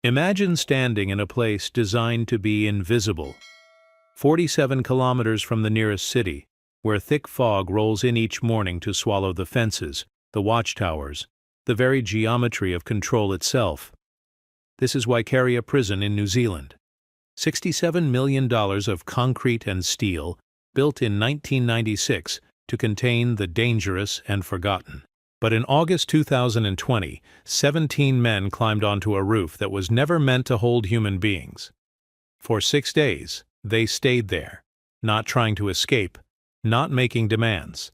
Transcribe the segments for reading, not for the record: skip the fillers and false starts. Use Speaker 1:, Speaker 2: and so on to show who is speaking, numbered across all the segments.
Speaker 1: Imagine standing in a place designed to be invisible, 47 kilometers from the nearest city, where thick fog rolls in each morning to swallow the fences, the watchtowers, the very geometry of control itself. This is Waikeria Prison in New Zealand. $67 million of concrete and steel, built in 1996 to contain the dangerous and forgotten. But in August 2020, 17 men climbed onto a roof that was never meant to hold human beings. For 6 days, they stayed there, not trying to escape, not making demands,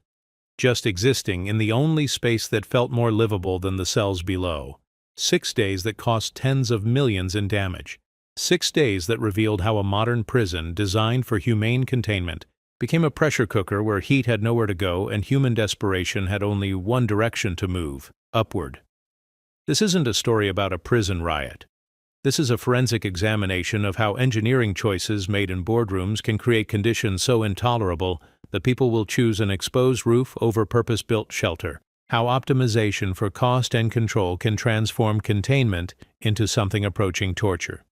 Speaker 1: just existing in the only space that felt more livable than the cells below. 6 days that cost tens of millions in damage. 6 days that revealed how a modern prison designed for humane containment became a pressure cooker where heat had nowhere to go and human desperation had only one direction to move: upward. This isn't a story about a prison riot. This is a forensic examination of how engineering choices made in boardrooms can create conditions so intolerable that people will choose an exposed roof over purpose-built shelter. How optimization for cost and control can transform containment into something approaching torture.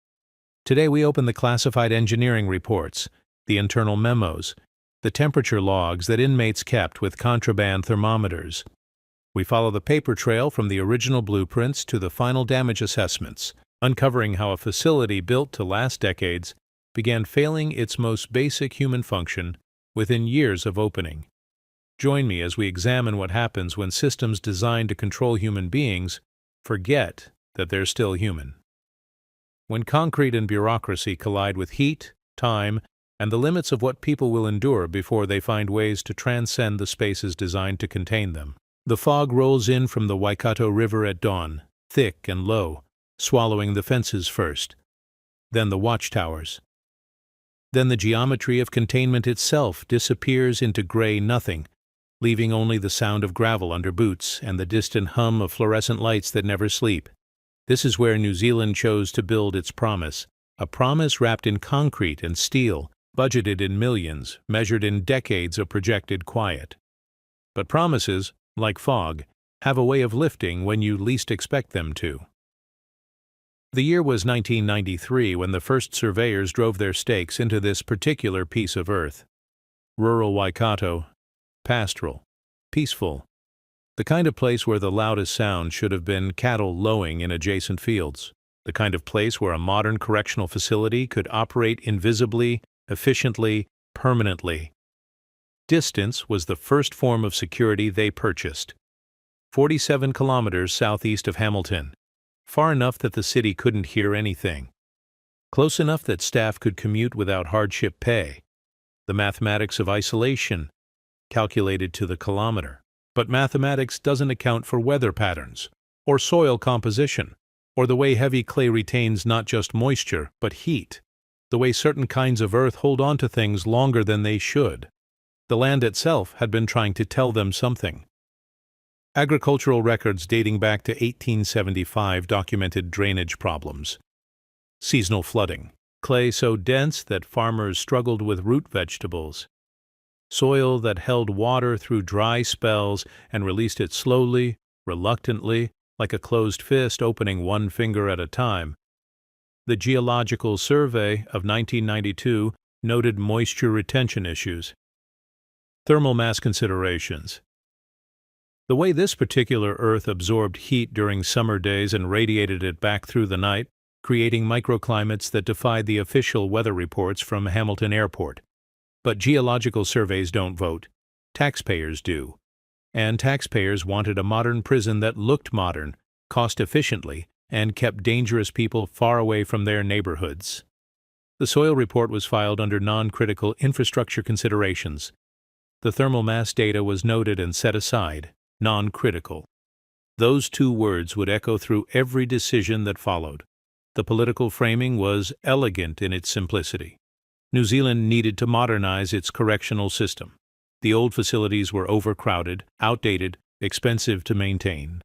Speaker 1: Today we open the classified engineering reports, the internal memos, the temperature logs that inmates kept with contraband thermometers. We follow the paper trail from the original blueprints to the final damage assessments, uncovering how a facility built to last decades began failing its most basic human function within years of opening. Join me as we examine what happens when systems designed to control human beings forget that they're still human. When concrete and bureaucracy collide with heat, time, and the limits of what people will endure before they find ways to transcend the spaces designed to contain them. The fog rolls in from the Waikato River at dawn, thick and low, swallowing the fences first, then the watchtowers. Then the geometry of containment itself disappears into gray nothing, leaving only the sound of gravel under boots and the distant hum of fluorescent lights that never sleep. This is where New Zealand chose to build its promise, a promise wrapped in concrete and steel, budgeted in millions, measured in decades of projected quiet. But promises, like fog, have a way of lifting when you least expect them to. The year was 1993 when the first surveyors drove their stakes into this particular piece of earth. Rural Waikato, pastoral, peaceful, the kind of place where the loudest sound should have been cattle lowing in adjacent fields, the kind of place where a modern correctional facility could operate invisibly, efficiently, permanently. Distance was the first form of security they purchased. 47 kilometers southeast of Hamilton, far enough that the city couldn't hear anything, close enough that staff could commute without hardship pay. The mathematics of isolation, calculated to the kilometer. But mathematics doesn't account for weather patterns, or soil composition, or the way heavy clay retains not just moisture, but heat, the way certain kinds of earth hold on to things longer than they should. The land itself had been trying to tell them something. Agricultural records dating back to 1875 documented drainage problems. Seasonal flooding, clay so dense that farmers struggled with root vegetables. Soil that held water through dry spells and released it slowly, reluctantly, like a closed fist opening one finger at a time. The Geological Survey of 1992 noted moisture retention issues. Thermal mass considerations. The way this particular Earth absorbed heat during summer days and radiated it back through the night, creating microclimates that defied the official weather reports from Hamilton Airport. But geological surveys don't vote. Taxpayers do. And taxpayers wanted a modern prison that looked modern, cost efficiently, and kept dangerous people far away from their neighborhoods. The soil report was filed under non-critical infrastructure considerations. The thermal mass data was noted and set aside, non-critical. Those two words would echo through every decision that followed. The political framing was elegant in its simplicity. New Zealand needed to modernize its correctional system. The old facilities were overcrowded, outdated, expensive to maintain.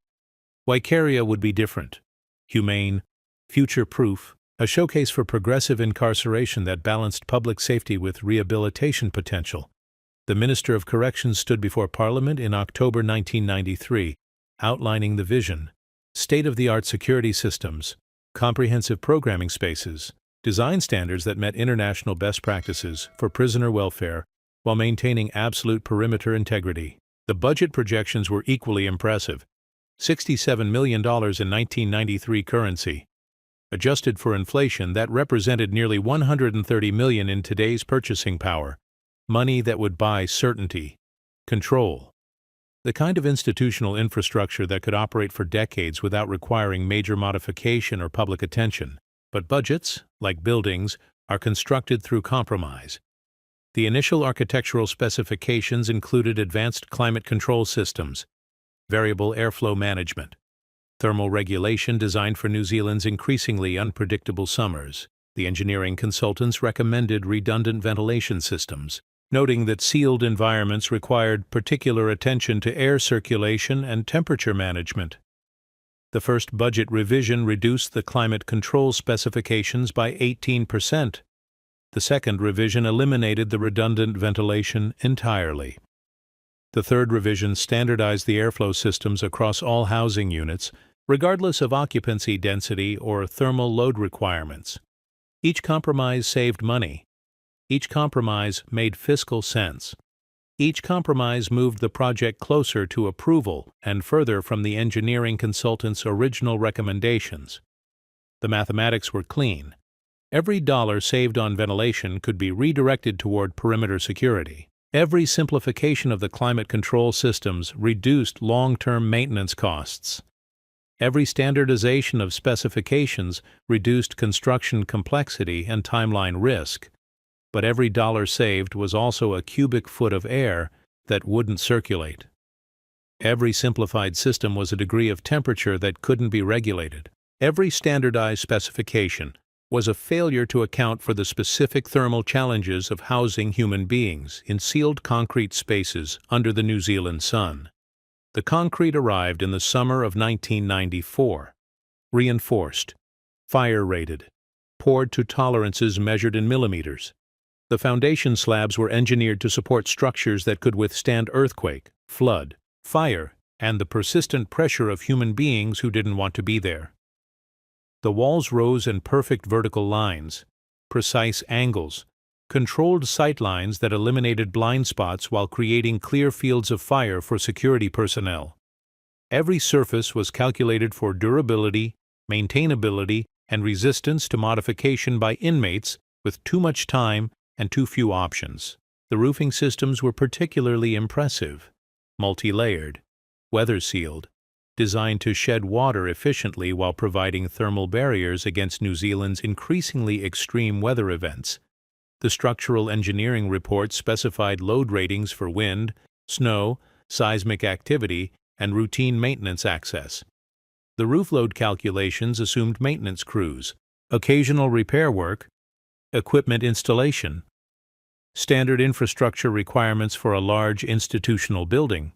Speaker 1: Waikeria would be different. Humane, future-proof, a showcase for progressive incarceration that balanced public safety with rehabilitation potential. The Minister of Corrections stood before Parliament in October 1993, outlining the vision: state-of-the-art security systems, Comprehensive programming spaces, design standards that met international best practices for prisoner welfare while maintaining absolute perimeter integrity. The budget projections were equally impressive. $67 million in 1993 currency. Adjusted for inflation, that represented nearly $130 million in today's purchasing power. Money that would buy certainty, control. The kind of institutional infrastructure that could operate for decades without requiring major modification or public attention. But budgets, like buildings, are constructed through compromise. The initial architectural specifications included advanced climate control systems, variable airflow management, thermal regulation designed for New Zealand's increasingly unpredictable summers. The engineering consultants recommended redundant ventilation systems, noting that sealed environments required particular attention to air circulation and temperature management. The first budget revision reduced the climate control specifications by 18%. The second revision eliminated the redundant ventilation entirely. The third revision standardized the airflow systems across all housing units, regardless of occupancy density or thermal load requirements. Each compromise saved money. Each compromise made fiscal sense. Each compromise moved the project closer to approval and further from the engineering consultant's original recommendations. The mathematics were clean. Every dollar saved on ventilation could be redirected toward perimeter security. Every simplification of the climate control systems reduced long-term maintenance costs. Every standardization of specifications reduced construction complexity and timeline risk. But every dollar saved was also a cubic foot of air that wouldn't circulate. Every simplified system was a degree of temperature that couldn't be regulated. Every standardized specification was a failure to account for the specific thermal challenges of housing human beings in sealed concrete spaces under the New Zealand sun. The concrete arrived in the summer of 1994, reinforced, fire-rated, poured to tolerances measured in millimeters. The foundation slabs were engineered to support structures that could withstand earthquake, flood, fire, and the persistent pressure of human beings who didn't want to be there. The walls rose in perfect vertical lines, precise angles, controlled sight lines that eliminated blind spots while creating clear fields of fire for security personnel. Every surface was calculated for durability, maintainability, and resistance to modification by inmates with too much time and too few options. The roofing systems were particularly impressive, multi-layered, weather-sealed, designed to shed water efficiently while providing thermal barriers against New Zealand's increasingly extreme weather events. The structural engineering report specified load ratings for wind, snow, seismic activity, and routine maintenance access. The roof load calculations assumed maintenance crews, occasional repair work, equipment installation, standard infrastructure requirements for a large institutional building.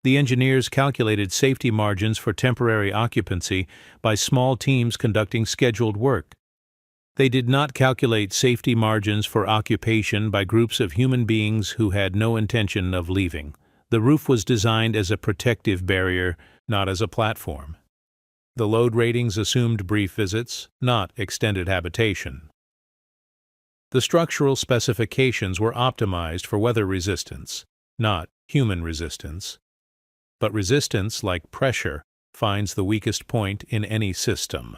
Speaker 1: The engineers calculated safety margins for temporary occupancy by small teams conducting scheduled work. They did not calculate safety margins for occupation by groups of human beings who had no intention of leaving. The roof was designed as a protective barrier, not as a platform. The load ratings assumed brief visits, not extended habitation. The structural specifications were optimized for weather resistance, not human resistance. But resistance, like pressure, finds the weakest point in any system.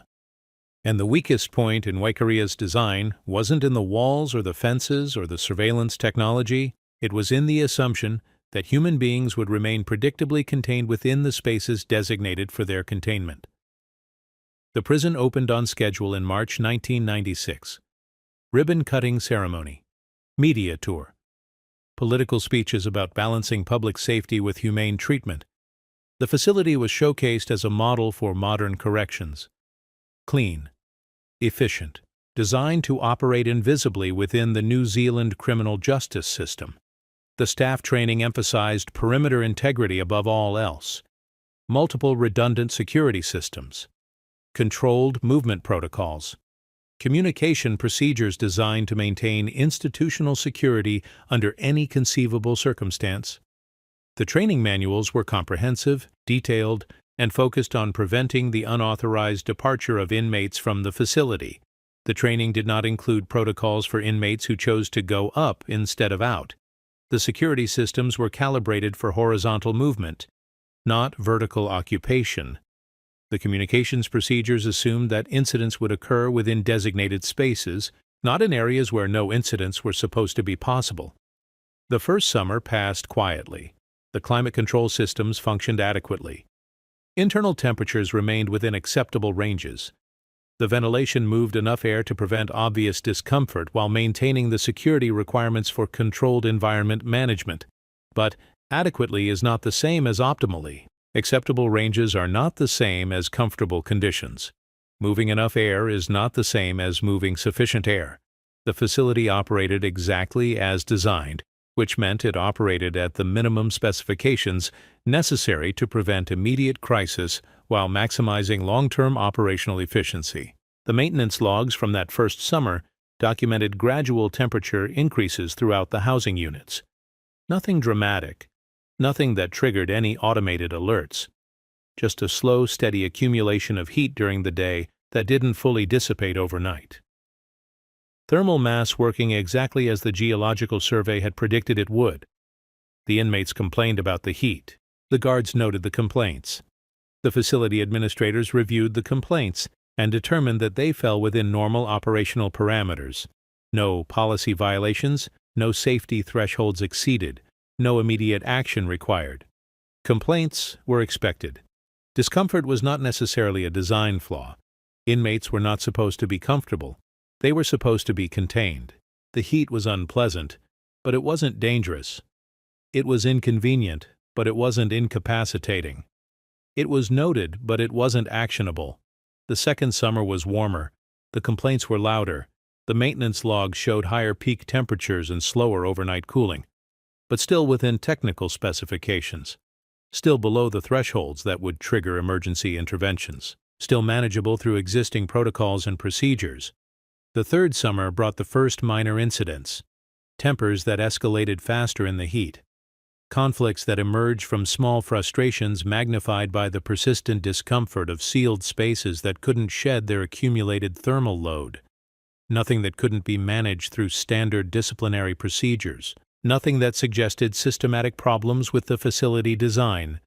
Speaker 1: And the weakest point in Waikeria's design wasn't in the walls or the fences or the surveillance technology. It was in the assumption that human beings would remain predictably contained within the spaces designated for their containment. The prison opened on schedule in March 1996. Ribbon-cutting ceremony, media tour, political speeches about balancing public safety with humane treatment. The facility was showcased as a model for modern corrections. Clean, efficient, designed to operate invisibly within the New Zealand criminal justice system. The staff training emphasized perimeter integrity above all else, multiple redundant security systems, controlled movement protocols, communication procedures designed to maintain institutional security under any conceivable circumstance. The training manuals were comprehensive, detailed, and focused on preventing the unauthorized departure of inmates from the facility. The training did not include protocols for inmates who chose to go up instead of out. The security systems were calibrated for horizontal movement, not vertical occupation. The communications procedures assumed that incidents would occur within designated spaces, not in areas where no incidents were supposed to be possible. The first summer passed quietly. The climate control systems functioned adequately. Internal temperatures remained within acceptable ranges. The ventilation moved enough air to prevent obvious discomfort while maintaining the security requirements for controlled environment management. But adequately is not the same as optimally. Acceptable ranges are not the same as comfortable conditions. Moving enough air is not the same as moving sufficient air. The facility operated exactly as designed, which meant it operated at the minimum specifications necessary to prevent immediate crisis while maximizing long-term operational efficiency. The maintenance logs from that first summer documented gradual temperature increases throughout the housing units. Nothing dramatic. Nothing that triggered any automated alerts. Just a slow, steady accumulation of heat during the day that didn't fully dissipate overnight. Thermal mass working exactly as the geological survey had predicted it would. The inmates complained about the heat. The guards noted the complaints. The facility administrators reviewed the complaints and determined that they fell within normal operational parameters. No policy violations, no safety thresholds exceeded. No immediate action required. Complaints were expected. Discomfort was not necessarily a design flaw. Inmates were not supposed to be comfortable. They were supposed to be contained. The heat was unpleasant, but it wasn't dangerous. It was inconvenient, but it wasn't incapacitating. It was noted, but it wasn't actionable. The second summer was warmer. The complaints were louder. The maintenance logs showed higher peak temperatures and slower overnight cooling, but still within technical specifications, still below the thresholds that would trigger emergency interventions, still manageable through existing protocols and procedures. The third summer brought the first minor incidents, tempers that escalated faster in the heat, conflicts that emerged from small frustrations magnified by the persistent discomfort of sealed spaces that couldn't shed their accumulated thermal load. Nothing that couldn't be managed through standard disciplinary procedures. Nothing that suggested systematic problems with the facility design.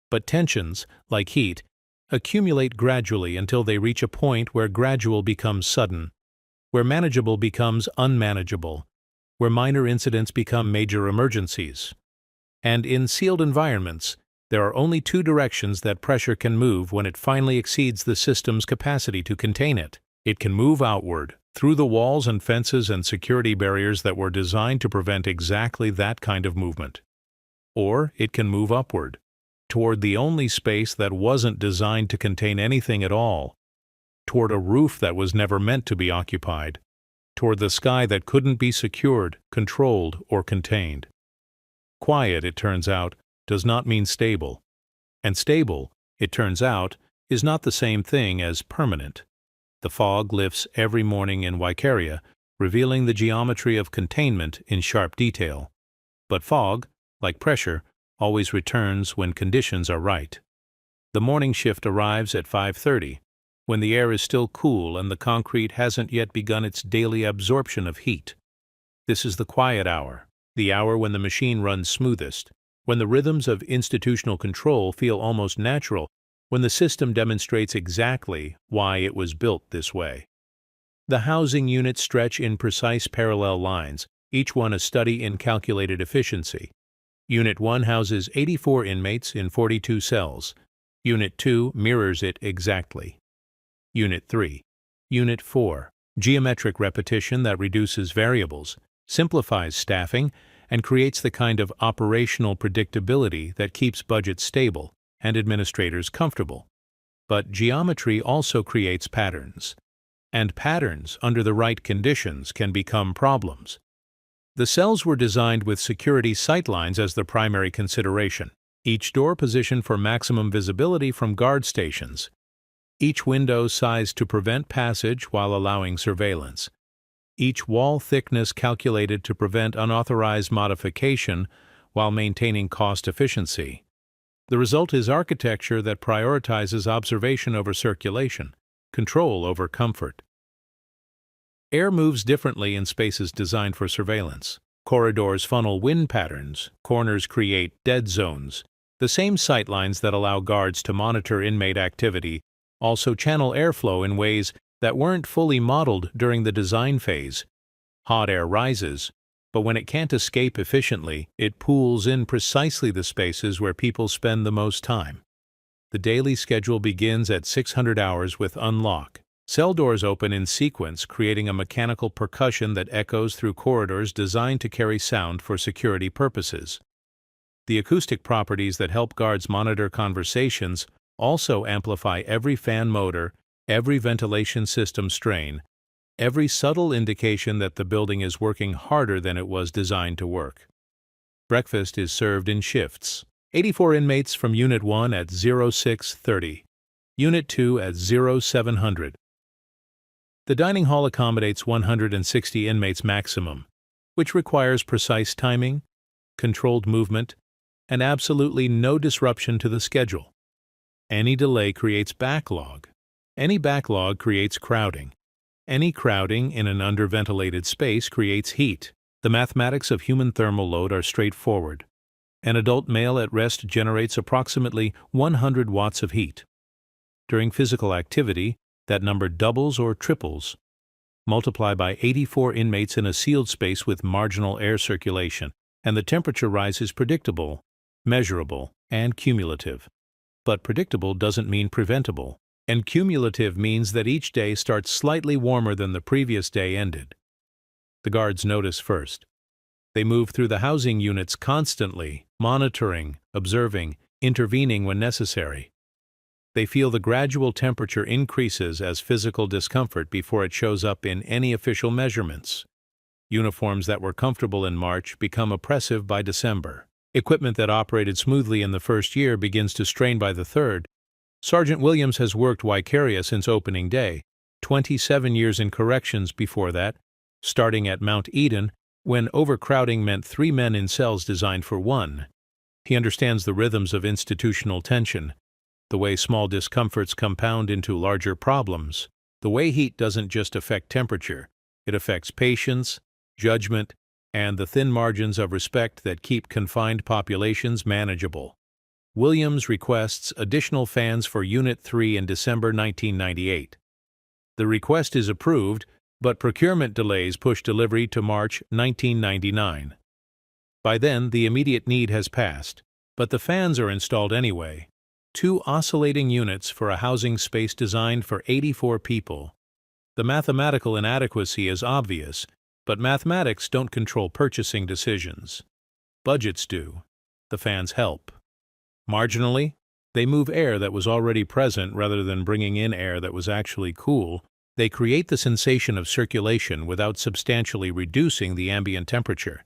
Speaker 1: But tensions, like heat, accumulate gradually until they reach a point where gradual becomes sudden, where manageable becomes unmanageable, where minor incidents become major emergencies. And in sealed environments, there are only two directions that pressure can move when it finally exceeds the system's capacity to contain it. It can move outward, through the walls and fences and security barriers that were designed to prevent exactly that kind of movement. Or it can move upward, toward the only space that wasn't designed to contain anything at all, toward a roof that was never meant to be occupied, toward the sky that couldn't be secured, controlled, or contained. Quiet, it turns out, does not mean stable. And stable, it turns out, is not the same thing as permanent. The fog lifts every morning in Waikeria, revealing the geometry of containment in sharp detail. But fog, like pressure, always returns when conditions are right. The morning shift arrives at 5:30, when the air is still cool and the concrete hasn't yet begun its daily absorption of heat. This is the quiet hour, the hour when the machine runs smoothest, when the rhythms of institutional control feel almost natural, when the system demonstrates exactly why it was built this way. The housing units stretch in precise parallel lines, each one a study in calculated efficiency. Unit 1 houses 84 inmates in 42 cells. Unit 2 mirrors it exactly. Unit 3. Unit 4. Geometric repetition that reduces variables, simplifies staffing, and creates the kind of operational predictability that keeps budgets stable and administrators comfortable. But geometry also creates patterns, and patterns under the right conditions can become problems. The cells were designed with security sightlines as the primary consideration, each door positioned for maximum visibility from guard stations, each window sized to prevent passage while allowing surveillance, each wall thickness calculated to prevent unauthorized modification while maintaining cost efficiency. The result is architecture that prioritizes observation over circulation, control over comfort. Air moves differently in spaces designed for surveillance. Corridors funnel wind patterns, corners create dead zones. The same sightlines that allow guards to monitor inmate activity also channel airflow in ways that weren't fully modeled during the design phase. Hot air rises, but when it can't escape efficiently, it pools in precisely the spaces where people spend the most time. The daily schedule begins at 600 hours with unlock. Cell doors open in sequence, creating a mechanical percussion that echoes through corridors designed to carry sound for security purposes. The acoustic properties that help guards monitor conversations also amplify every fan motor, every ventilation system strain, every subtle indication that the building is working harder than it was designed to work. Breakfast is served in shifts. 84 inmates from Unit 1 at 0630, Unit 2 at 0700. The dining hall accommodates 160 inmates maximum, which requires precise timing, controlled movement, and absolutely no disruption to the schedule. Any delay creates backlog. Any backlog creates crowding. Any crowding in an underventilated space creates heat. The mathematics of human thermal load are straightforward. An adult male at rest generates approximately 100 watts of heat. During physical activity, that number doubles or triples. Multiply by 84 inmates in a sealed space with marginal air circulation, and the temperature rise is predictable, measurable, and cumulative. But predictable doesn't mean preventable, and cumulative means that each day starts slightly warmer than the previous day ended. The guards notice first. They move through the housing units constantly, monitoring, observing, intervening when necessary. They feel the gradual temperature increases as physical discomfort before it shows up in any official measurements. Uniforms that were comfortable in March become oppressive by December. Equipment that operated smoothly in the first year begins to strain by the third. Sergeant Williams has worked Waikeria since opening day, 27 years in corrections before that, starting at Mount Eden, when overcrowding meant 3 men in cells designed for 1. He understands the rhythms of institutional tension, the way small discomforts compound into larger problems, the way heat doesn't just affect temperature, it affects patience, judgment, and the thin margins of respect that keep confined populations manageable. Williams requests additional fans for Unit 3 in December 1998. The request is approved, but procurement delays push delivery to March 1999. By then, the immediate need has passed, but the fans are installed anyway. 2 oscillating units for a housing space designed for 84 people. The mathematical inadequacy is obvious, but mathematics don't control purchasing decisions. Budgets do. The fans help. Marginally, they move air that was already present rather than bringing in air that was actually cool. They create the sensation of circulation without substantially reducing the ambient temperature.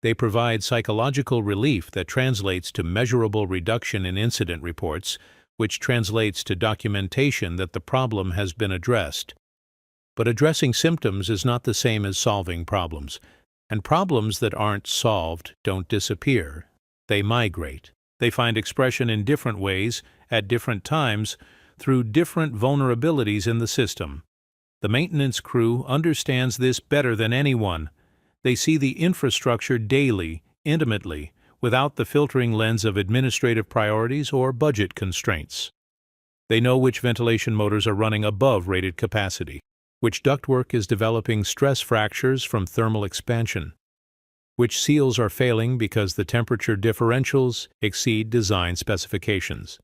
Speaker 1: They provide psychological relief that translates to measurable reduction in incident reports, which translates to documentation that the problem has been addressed. But addressing symptoms is not the same as solving problems, and problems that aren't solved don't disappear. They migrate. They find expression in different ways, at different times, through different vulnerabilities in the system. The maintenance crew understands this better than anyone. They see the infrastructure daily, intimately, without the filtering lens of administrative priorities or budget constraints. They know which ventilation motors are running above rated capacity, which ductwork is developing stress fractures from thermal expansion, which seals are failing because the temperature differentials exceed design specifications.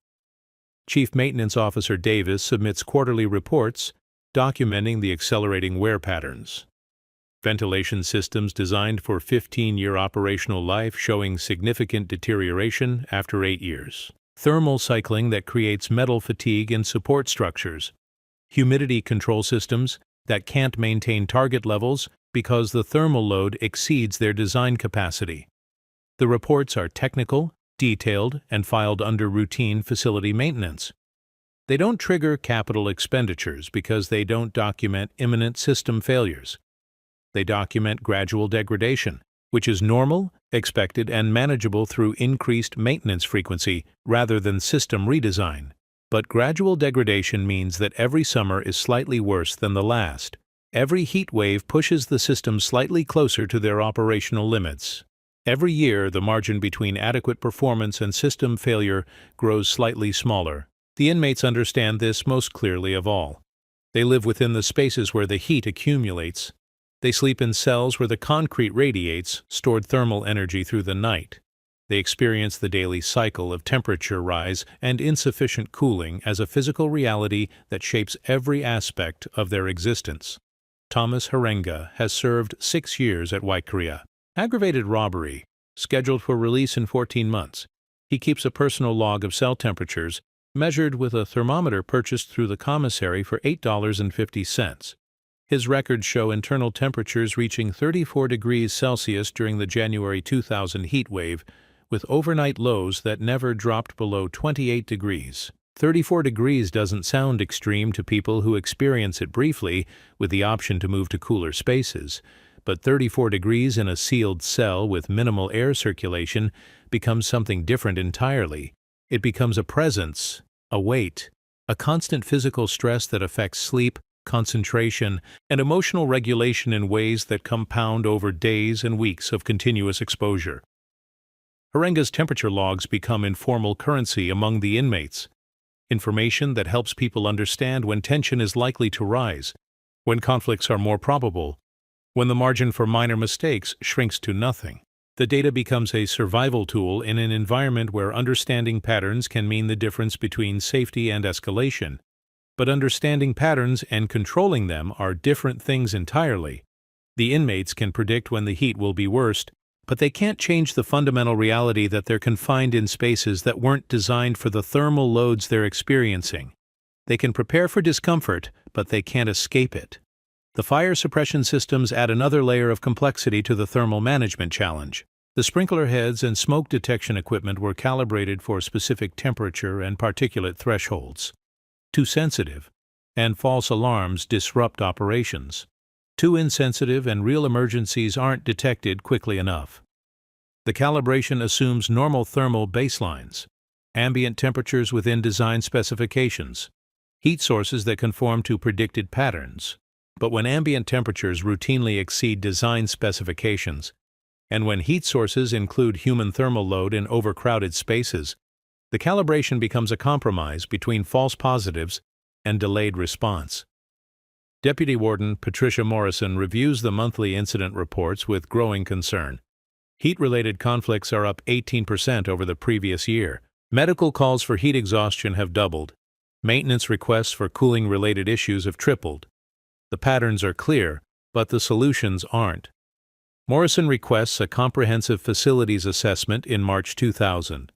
Speaker 1: Chief Maintenance Officer Davis submits quarterly reports documenting the accelerating wear patterns. Ventilation systems designed for 15-year operational life showing significant deterioration after 8 years. Thermal cycling that creates metal fatigue in support structures. Humidity control systems that can't maintain target levels because the thermal load exceeds their design capacity. The reports are technical, detailed, and filed under routine facility maintenance. They don't trigger capital expenditures because they don't document imminent system failures. They document gradual degradation, which is normal, expected, and manageable through increased maintenance frequency rather than system redesign. But gradual degradation means that every summer is slightly worse than the last. Every heat wave pushes the system slightly closer to their operational limits. Every year, the margin between adequate performance and system failure grows slightly smaller. The inmates understand this most clearly of all. They live within the spaces where the heat accumulates. They sleep in cells where the concrete radiates stored thermal energy through the night. They experience the daily cycle of temperature rise and insufficient cooling as a physical reality that shapes every aspect of their existence. Thomas Harenga has served 6 years at Waikeria. Aggravated robbery, scheduled for release in 14 months. He keeps a personal log of cell temperatures, measured with a thermometer purchased through the commissary for $8.50. His records show internal temperatures reaching 34 degrees Celsius during the January 2000 heat wave, with overnight lows that never dropped below 28 degrees. 34 degrees doesn't sound extreme to people who experience it briefly, with the option to move to cooler spaces. But 34 degrees in a sealed cell with minimal air circulation becomes something different entirely. It becomes a presence, a weight, a constant physical stress that affects sleep, concentration, and emotional regulation in ways that compound over days and weeks of continuous exposure. Harenga's temperature logs become informal currency among the inmates, information that helps people understand when tension is likely to rise, when conflicts are more probable, when the margin for minor mistakes shrinks to nothing. The data becomes a survival tool in an environment where understanding patterns can mean the difference between safety and escalation. But understanding patterns and controlling them are different things entirely. The inmates can predict when the heat will be worst, but they can't change the fundamental reality that they're confined in spaces that weren't designed for the thermal loads they're experiencing. They can prepare for discomfort, but they can't escape it. The fire suppression systems add another layer of complexity to the thermal management challenge. The sprinkler heads and smoke detection equipment were calibrated for specific temperature and particulate thresholds. Too sensitive, and false alarms disrupt operations. Too insensitive and real emergencies aren't detected quickly enough. The calibration assumes normal thermal baselines, ambient temperatures within design specifications, heat sources that conform to predicted patterns. But when ambient temperatures routinely exceed design specifications, and when heat sources include human thermal load in overcrowded spaces, the calibration becomes a compromise between false positives and delayed response. Deputy Warden Patricia Morrison reviews the monthly incident reports with growing concern. Heat-related conflicts are up 18% over the previous year. Medical calls for heat exhaustion have doubled. Maintenance requests for cooling-related issues have tripled. The patterns are clear, but the solutions aren't. Morrison requests a comprehensive facilities assessment in March 2000.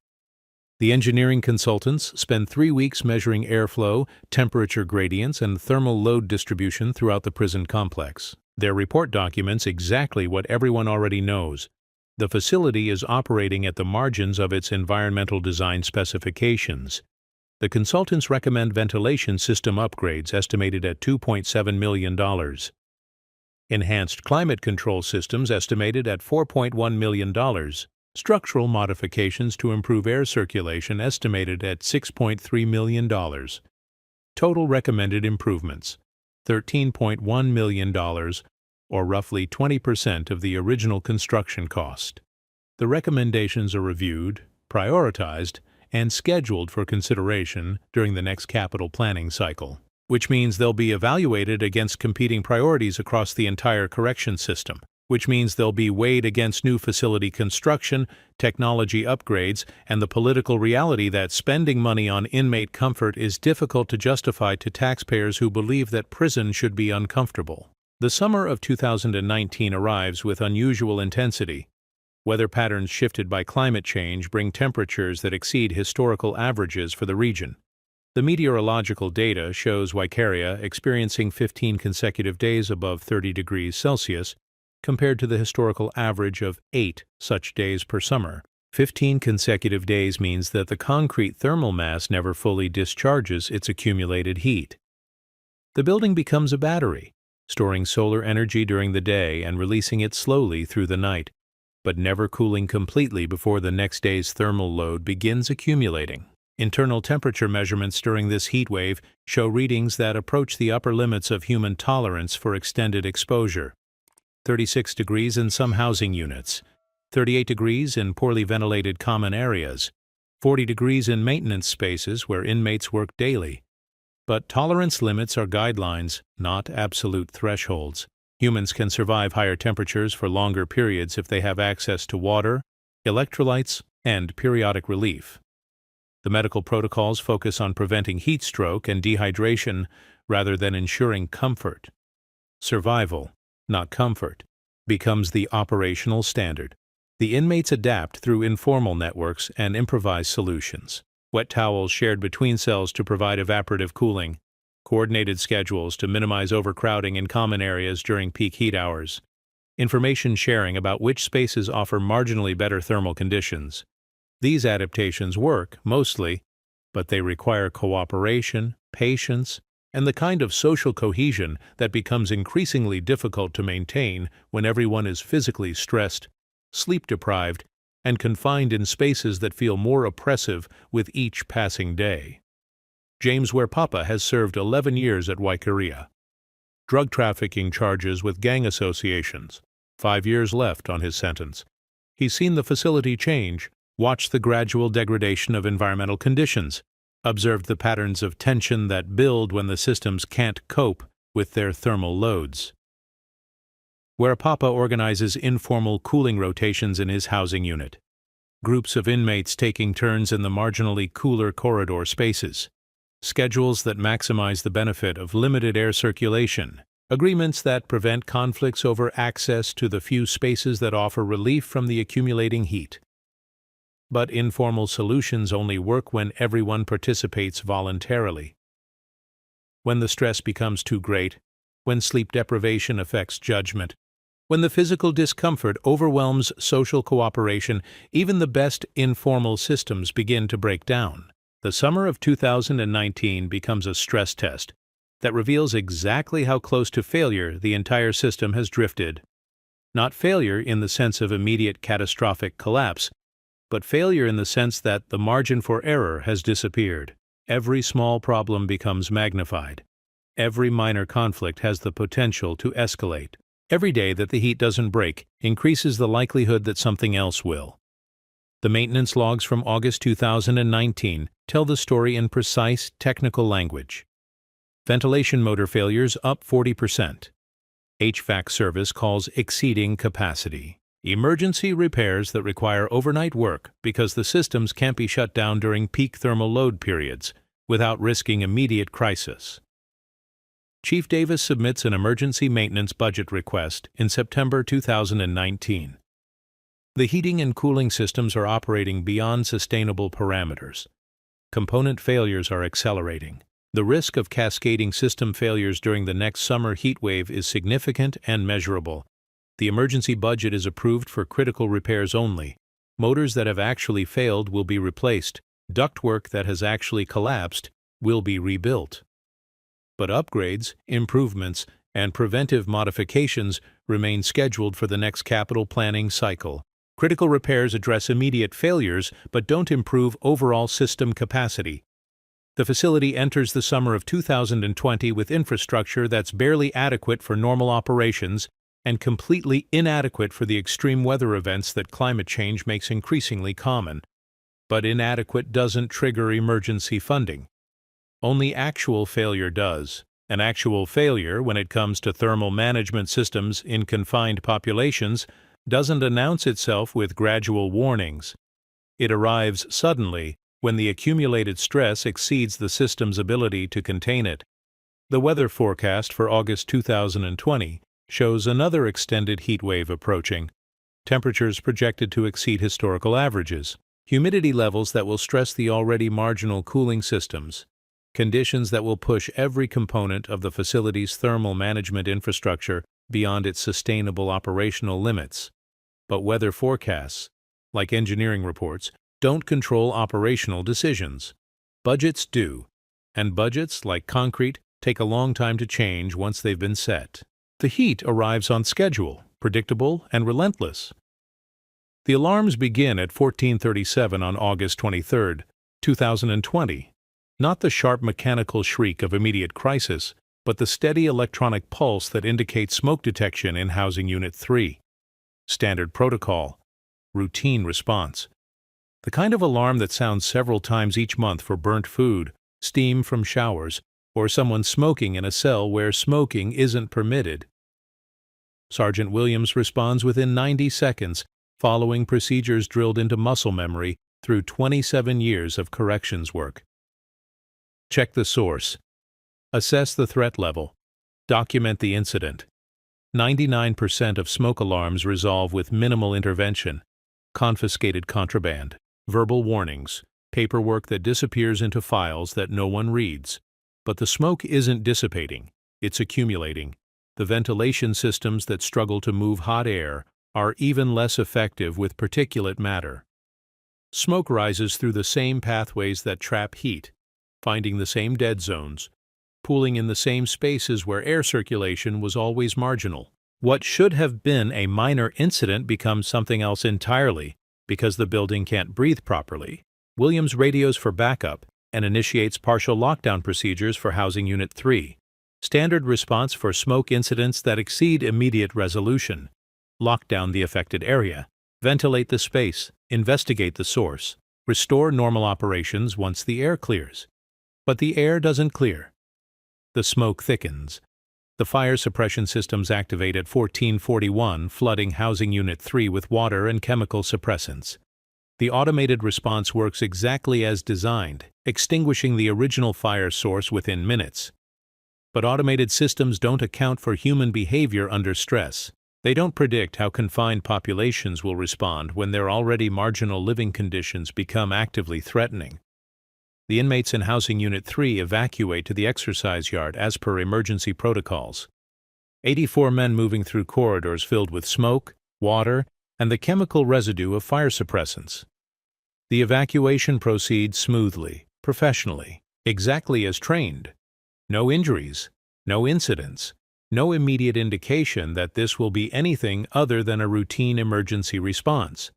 Speaker 1: The engineering consultants spend 3 weeks measuring airflow, temperature gradients, and thermal load distribution throughout the prison complex. Their report documents exactly what everyone already knows. The facility is operating at the margins of its environmental design specifications. The consultants recommend ventilation system upgrades estimated at $2.7 million. Enhanced climate control systems estimated at $4.1 million. Structural modifications to improve air circulation estimated at $6.3 million. Total recommended improvements, $13.1 million, or roughly 20% of the original construction cost. The recommendations are reviewed, prioritized, and scheduled for consideration during the next capital planning cycle, which means they'll be evaluated against competing priorities across the entire correction system, which means they'll be weighed against new facility construction, technology upgrades, and the political reality that spending money on inmate comfort is difficult to justify to taxpayers who believe that prison should be uncomfortable. The summer of 2019 arrives with unusual intensity. Weather patterns shifted by climate change bring temperatures that exceed historical averages for the region. The meteorological data shows Waikeria experiencing 15 consecutive days above 30 degrees Celsius, compared to the historical average of 8 such days per summer. 15 consecutive days means that the concrete thermal mass never fully discharges its accumulated heat. The building becomes a battery, storing solar energy during the day and releasing it slowly through the night. but never cooling completely before the next day's thermal load begins accumulating. Internal temperature measurements during this heat wave show readings that approach the upper limits of human tolerance for extended exposure. 36 degrees in some housing units, 38 degrees in poorly ventilated common areas, 40 degrees in maintenance spaces where inmates work daily. But tolerance limits are guidelines, not absolute thresholds. Humans can survive higher temperatures for longer periods if they have access to water, electrolytes, and periodic relief. The medical protocols focus on preventing heat stroke and dehydration rather than ensuring comfort. Survival, not comfort, becomes the operational standard. The inmates adapt through informal networks and improvise solutions. Wet towels shared between cells to provide evaporative cooling, coordinated schedules to minimize overcrowding in common areas during peak heat hours, information sharing about which spaces offer marginally better thermal conditions. These adaptations work, mostly, but they require cooperation, patience, and the kind of social cohesion that becomes increasingly difficult to maintain when everyone is physically stressed, sleep-deprived, and confined in spaces that feel more oppressive with each passing day. James Warepapa has served 11 years at Waikeria. Drug trafficking charges with gang associations. 5 years left on his sentence. He's seen the facility change, watched the gradual degradation of environmental conditions, observed the patterns of tension that build when the systems can't cope with their thermal loads. Warepapa organizes informal cooling rotations in his housing unit, groups of inmates taking turns in the marginally cooler corridor spaces, schedules that maximize the benefit of limited air circulation, agreements that prevent conflicts over access to the few spaces that offer relief from the accumulating heat. But informal solutions only work when everyone participates voluntarily. When the stress becomes too great, when sleep deprivation affects judgment, when the physical discomfort overwhelms social cooperation, even the best informal systems begin to break down. The summer of 2019 becomes a stress test that reveals exactly how close to failure the entire system has drifted. Not failure in the sense of immediate catastrophic collapse, but failure in the sense that the margin for error has disappeared. Every small problem becomes magnified. Every minor conflict has the potential to escalate. Every day that the heat doesn't break increases the likelihood that something else will. The maintenance logs from August 2019 tell the story in precise, technical language. Ventilation motor failures up 40%. HVAC service calls exceeding capacity. Emergency repairs that require overnight work because the systems can't be shut down during peak thermal load periods without risking immediate crisis. Chief Davis submits an emergency maintenance budget request in September 2019. The heating and cooling systems are operating beyond sustainable parameters. Component failures are accelerating. The risk of cascading system failures during the next summer heat wave is significant and measurable. The emergency budget is approved for critical repairs only. Motors that have actually failed will be replaced. Ductwork that has actually collapsed will be rebuilt. But upgrades, improvements, and preventive modifications remain scheduled for the next capital planning cycle. Critical repairs address immediate failures but don't improve overall system capacity. The facility enters the summer of 2020 with infrastructure that's barely adequate for normal operations and completely inadequate for the extreme weather events that climate change makes increasingly common. But inadequate doesn't trigger emergency funding. Only actual failure does. An actual failure, when it comes to thermal management systems in confined populations, doesn't announce itself with gradual warnings. It arrives suddenly when the accumulated stress exceeds the system's ability to contain it. The weather forecast for August 2020 shows another extended heat wave approaching. Temperatures projected to exceed historical averages. Humidity levels that will stress the already marginal cooling systems. Conditions that will push every component of the facility's thermal management infrastructure beyond its sustainable operational limits. But weather forecasts, like engineering reports, don't control operational decisions. Budgets do, and budgets, like concrete, take a long time to change once they've been set. The heat arrives on schedule, predictable and relentless. The alarms begin at 14:37 on August 23, 2020. Not the sharp mechanical shriek of immediate crisis, but the steady electronic pulse that indicates smoke detection in Housing Unit 3. Standard protocol. Routine response. The kind of alarm that sounds several times each month for burnt food, steam from showers, or someone smoking in a cell where smoking isn't permitted. Sergeant Williams responds within 90 seconds, following procedures drilled into muscle memory through 27 years of corrections work. Check the source. Assess the threat level. Document the incident. 99% of smoke alarms resolve with minimal intervention. Confiscated contraband. Verbal warnings. Paperwork that disappears into files that no one reads. But the smoke isn't dissipating. It's accumulating. The ventilation systems that struggle to move hot air are even less effective with particulate matter. Smoke rises through the same pathways that trap heat, finding the same dead zones, pooling in the same spaces where air circulation was always marginal. What should have been a minor incident becomes something else entirely because the building can't breathe properly. Williams radios for backup and initiates partial lockdown procedures for Housing Unit 3. Standard response for smoke incidents that exceed immediate resolution. Lock down the affected area. Ventilate the space. Investigate the source. Restore normal operations once the air clears. But the air doesn't clear. The smoke thickens. The fire suppression systems activate at 14:41, flooding Housing Unit 3 with water and chemical suppressants. The automated response works exactly as designed, extinguishing the original fire source within minutes. But automated systems don't account for human behavior under stress. They don't predict how confined populations will respond when their already marginal living conditions become actively threatening. The inmates in Housing Unit 3 evacuate to the exercise yard as per emergency protocols. 84 men moving through corridors filled with smoke, water, and the chemical residue of fire suppressants. The evacuation proceeds smoothly, professionally, exactly as trained. No injuries, no incidents, no immediate indication that this will be anything other than a routine emergency response.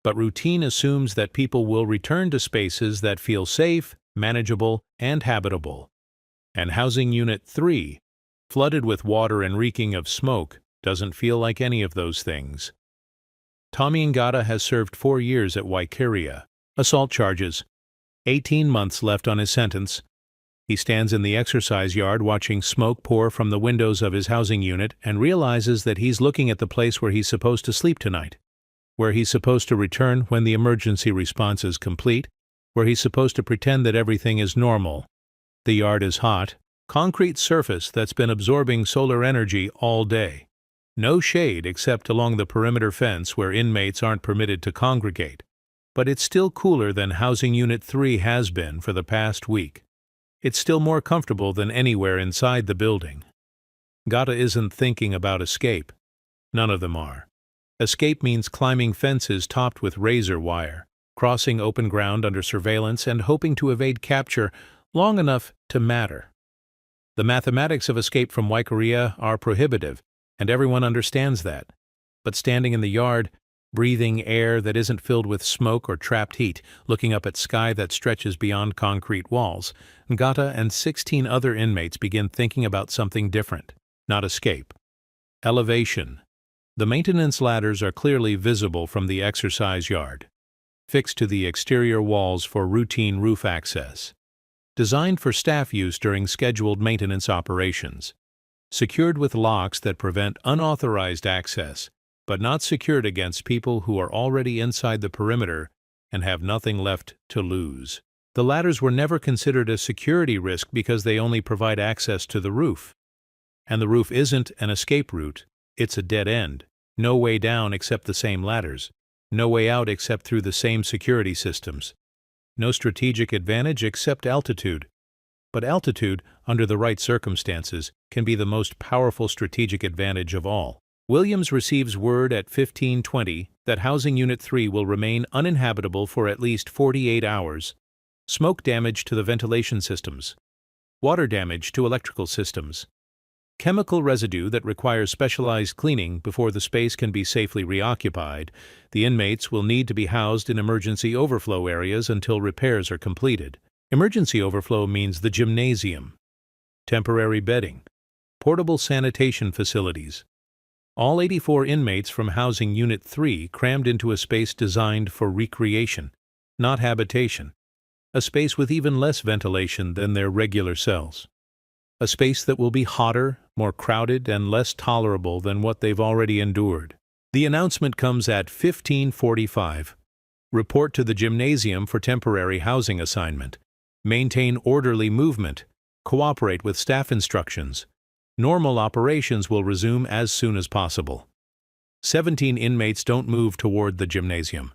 Speaker 1: But routine assumes that people will return to spaces that feel safe, manageable, and habitable. And Housing Unit 3, flooded with water and reeking of smoke, doesn't feel like any of those things. Tommy Ngata has served 4 years at Waikeria. Assault charges. 18 months left on his sentence. He stands in the exercise yard watching smoke pour from the windows of his housing unit and realizes that he's looking at the place where he's supposed to sleep tonight, where he's supposed to return when the emergency response is complete, where he's supposed to pretend that everything is normal. The yard is hot, concrete surface that's been absorbing solar energy all day. No shade except along the perimeter fence where inmates aren't permitted to congregate. But it's still cooler than Housing Unit 3 has been for the past week. It's still more comfortable than anywhere inside the building. Ngata isn't thinking about escape. None of them are. Escape means climbing fences topped with razor wire, crossing open ground under surveillance and hoping to evade capture long enough to matter. The mathematics of escape from Waikeria are prohibitive, and everyone understands that. But standing in the yard, breathing air that isn't filled with smoke or trapped heat, looking up at sky that stretches beyond concrete walls, Ngata and 16 other inmates begin thinking about something different, not escape. Elevation. The maintenance ladders are clearly visible from the exercise yard, fixed to the exterior walls for routine roof access. Designed for staff use during scheduled maintenance operations. Secured with locks that prevent unauthorized access, but not secured against people who are already inside the perimeter and have nothing left to lose. The ladders were never considered a security risk because they only provide access to the roof. And the roof isn't an escape route, it's a dead end. No way down except the same ladders. No way out except through the same security systems. No strategic advantage except altitude. But altitude, under the right circumstances, can be the most powerful strategic advantage of all. Williams receives word at 15:20 that Housing Unit 3 will remain uninhabitable for at least 48 hours. Smoke damage to the ventilation systems. Water damage to electrical systems. chemical residue that requires specialized cleaning before the space can be safely reoccupied. The inmates will need to be housed in emergency overflow areas until repairs are completed. Emergency overflow means the gymnasium, temporary bedding, portable sanitation facilities. All 84 inmates from Housing Unit 3 crammed into a space designed for recreation, not habitation, a space with even less ventilation than their regular cells. A space that will be hotter, more crowded, and less tolerable than what they've already endured. The announcement comes at 15:45. Report to the gymnasium for temporary housing assignment. Maintain orderly movement. Cooperate with staff instructions. Normal operations will resume as soon as possible. 17 inmates don't move toward the gymnasium.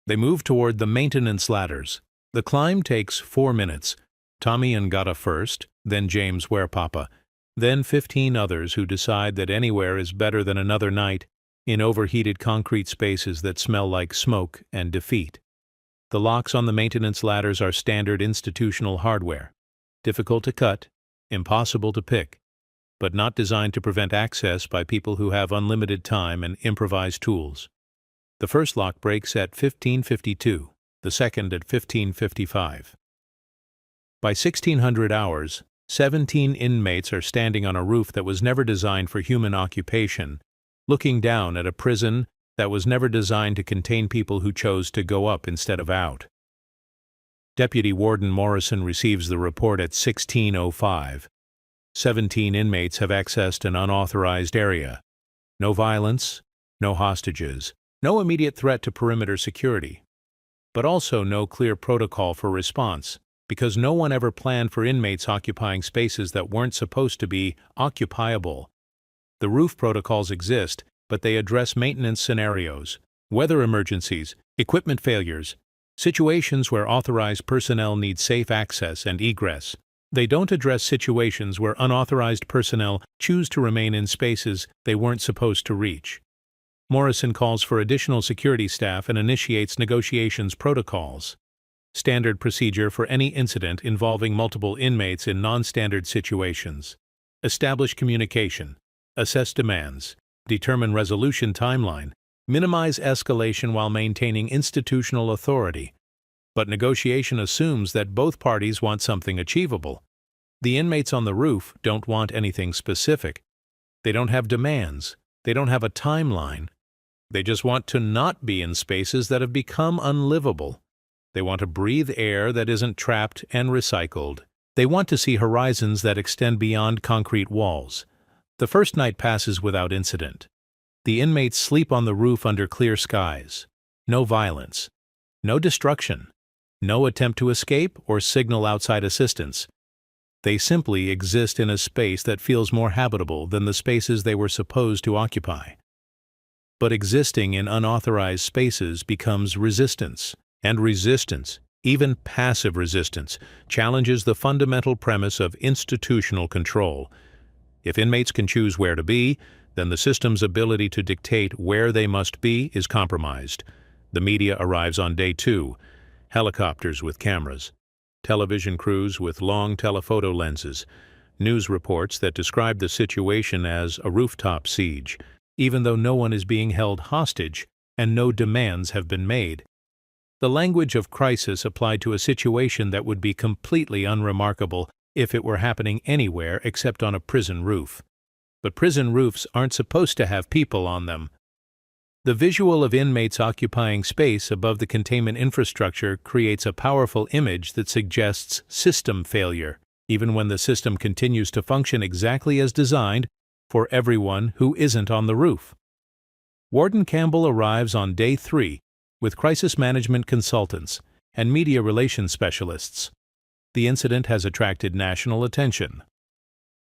Speaker 1: They move toward the maintenance ladders. The climb takes 4 minutes. Tommy and Gata first, then James Warepapa, then 15 others who decide that anywhere is better than another night in overheated concrete spaces that smell like smoke and defeat. The locks on the maintenance ladders are standard institutional hardware, difficult to cut, impossible to pick, but not designed to prevent access by people who have unlimited time and improvised tools. The first lock breaks at 15:52, the second at 15:55. By 1600 hours, 17 inmates are standing on a roof that was never designed for human occupation, looking down at a prison that was never designed to contain people who chose to go up instead of out. Deputy Warden Morrison receives the report at 16:05. 17 inmates have accessed an unauthorized area. No violence, no hostages, no immediate threat to perimeter security, but also no clear protocol for response, because no one ever planned for inmates occupying spaces that weren't supposed to be occupiable. The roof protocols exist, but they address maintenance scenarios, weather emergencies, equipment failures, situations where authorized personnel need safe access and egress. They don't address situations where unauthorized personnel choose to remain in spaces they weren't supposed to reach. Morrison calls for additional security staff and initiates negotiations protocols. Standard procedure for any incident involving multiple inmates in non-standard situations. Establish communication. Assess demands. Determine resolution timeline. Minimize escalation while maintaining institutional authority. But negotiation assumes that both parties want something achievable. The inmates on the roof don't want anything specific. They don't have demands. They don't have a timeline. They just want to not be in spaces that have become unlivable. They want to breathe air that isn't trapped and recycled. They want to see horizons that extend beyond concrete walls. The first night passes without incident. The inmates sleep on the roof under clear skies. No violence. No destruction. No attempt to escape or signal outside assistance. They simply exist in a space that feels more habitable than the spaces they were supposed to occupy. But existing in unauthorized spaces becomes resistance. And resistance, even passive resistance, challenges the fundamental premise of institutional control. If inmates can choose where to be, then the system's ability to dictate where they must be is compromised. The media arrives on day 2. Helicopters with cameras, television crews with long telephoto lenses, news reports that describe the situation as a rooftop siege, even though no one is being held hostage and no demands have been made. The language of crisis applied to a situation that would be completely unremarkable if it were happening anywhere except on a prison roof. But prison roofs aren't supposed to have people on them. The visual of inmates occupying space above the containment infrastructure creates a powerful image that suggests system failure, even when the system continues to function exactly as designed for everyone who isn't on the roof. Warden Campbell arrives on day 3 with crisis management consultants and media relations specialists. The incident has attracted national attention.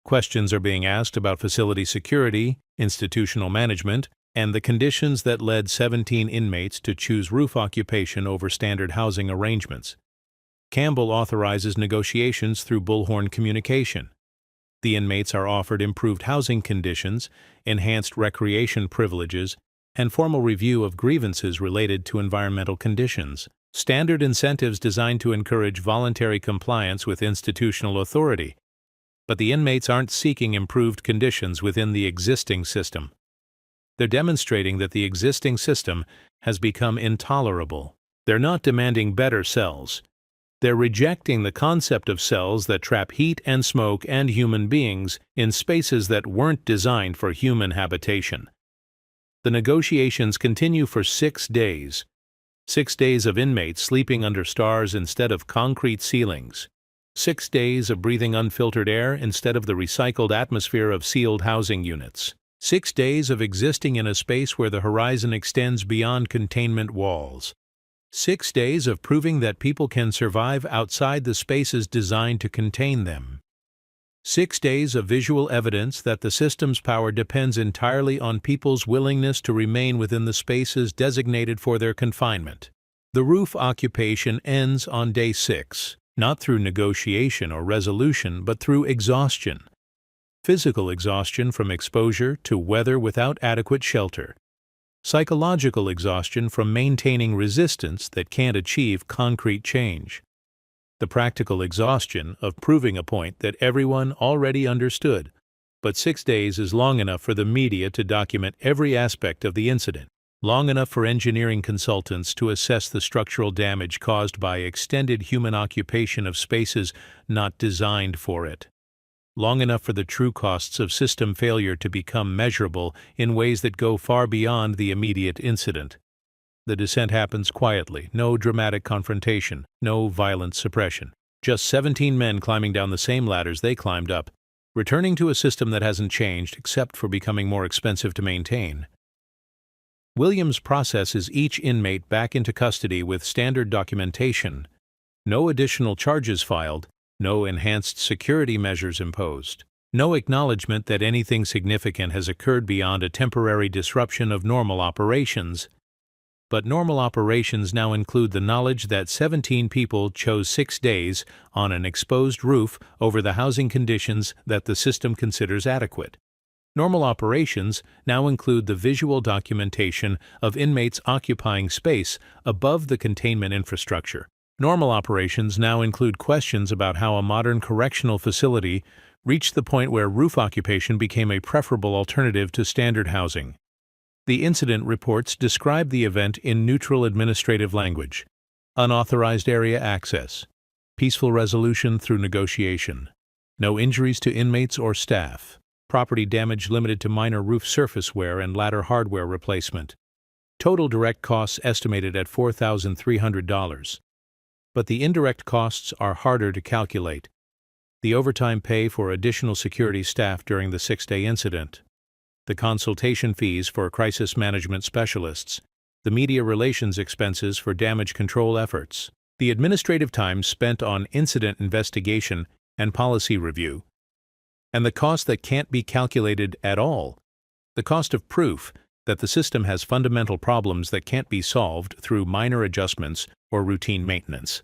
Speaker 1: Questions are being asked about facility security, institutional management, and the conditions that led 17 inmates to choose roof occupation over standard housing arrangements. Campbell authorizes negotiations through Bullhorn communication. The inmates are offered improved housing conditions, enhanced recreation privileges, and formal review of grievances related to environmental conditions. Standard incentives designed to encourage voluntary compliance with institutional authority. But the inmates aren't seeking improved conditions within the existing system. They're demonstrating that the existing system has become intolerable. They're not demanding better cells. They're rejecting the concept of cells that trap heat and smoke and human beings in spaces that weren't designed for human habitation. The negotiations continue for 6 days. 6 days of inmates sleeping under stars instead of concrete ceilings. 6 days of breathing unfiltered air instead of the recycled atmosphere of sealed housing units. 6 days of existing in a space where the horizon extends beyond containment walls. 6 days of proving that people can survive outside the spaces designed to contain them. 6 days of visual evidence that the system's power depends entirely on people's willingness to remain within the spaces designated for their confinement. The roof occupation ends on day 6, not through negotiation or resolution, but through exhaustion. Physical exhaustion from exposure to weather without adequate shelter. Psychological exhaustion from maintaining resistance that can't achieve concrete change. The practical exhaustion of proving a point that everyone already understood, but 6 days is long enough for the media to document every aspect of the incident, long enough for engineering consultants to assess the structural damage caused by extended human occupation of spaces not designed for it, long enough for the true costs of system failure to become measurable in ways that go far beyond the immediate incident. The descent happens quietly, no dramatic confrontation, no violent suppression. Just 17 men climbing down the same ladders they climbed up, returning to a system that hasn't changed except for becoming more expensive to maintain. Williams processes each inmate back into custody with standard documentation. No additional charges filed, no enhanced security measures imposed, no acknowledgement that anything significant has occurred beyond a temporary disruption of normal operations. But normal operations now include the knowledge that 17 people chose 6 days on an exposed roof over the housing conditions that the system considers adequate. Normal operations now include the visual documentation of inmates occupying space above the containment infrastructure. Normal operations now include questions about how a modern correctional facility reached the point where roof occupation became a preferable alternative to standard housing. The incident reports describe the event in neutral administrative language: unauthorized area access, peaceful resolution through negotiation, no injuries to inmates or staff, property damage limited to minor roof surface wear and ladder hardware replacement, total direct costs estimated at $4,300. But the indirect costs are harder to calculate. The overtime pay for additional security staff during the 6-day incident, the consultation fees for crisis management specialists, the media relations expenses for damage control efforts, the administrative time spent on incident investigation and policy review, and the cost that can't be calculated at all, the cost of proof that the system has fundamental problems that can't be solved through minor adjustments or routine maintenance.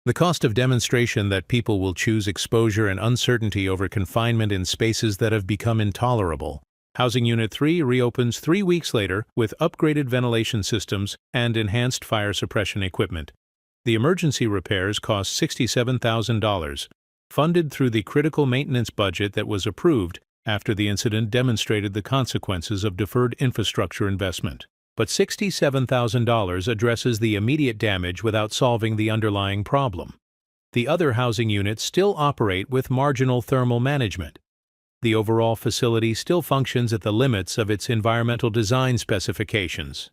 Speaker 1: The cost of demonstration that people will choose exposure and uncertainty over confinement in spaces that have become intolerable. Housing Unit 3 reopens 3 weeks later with upgraded ventilation systems and enhanced fire suppression equipment. The emergency repairs cost $67,000, funded through the critical maintenance budget that was approved after the incident demonstrated the consequences of deferred infrastructure investment. But $67,000 addresses the immediate damage without solving the underlying problem. The other housing units still operate with marginal thermal management. The overall facility still functions at the limits of its environmental design specifications.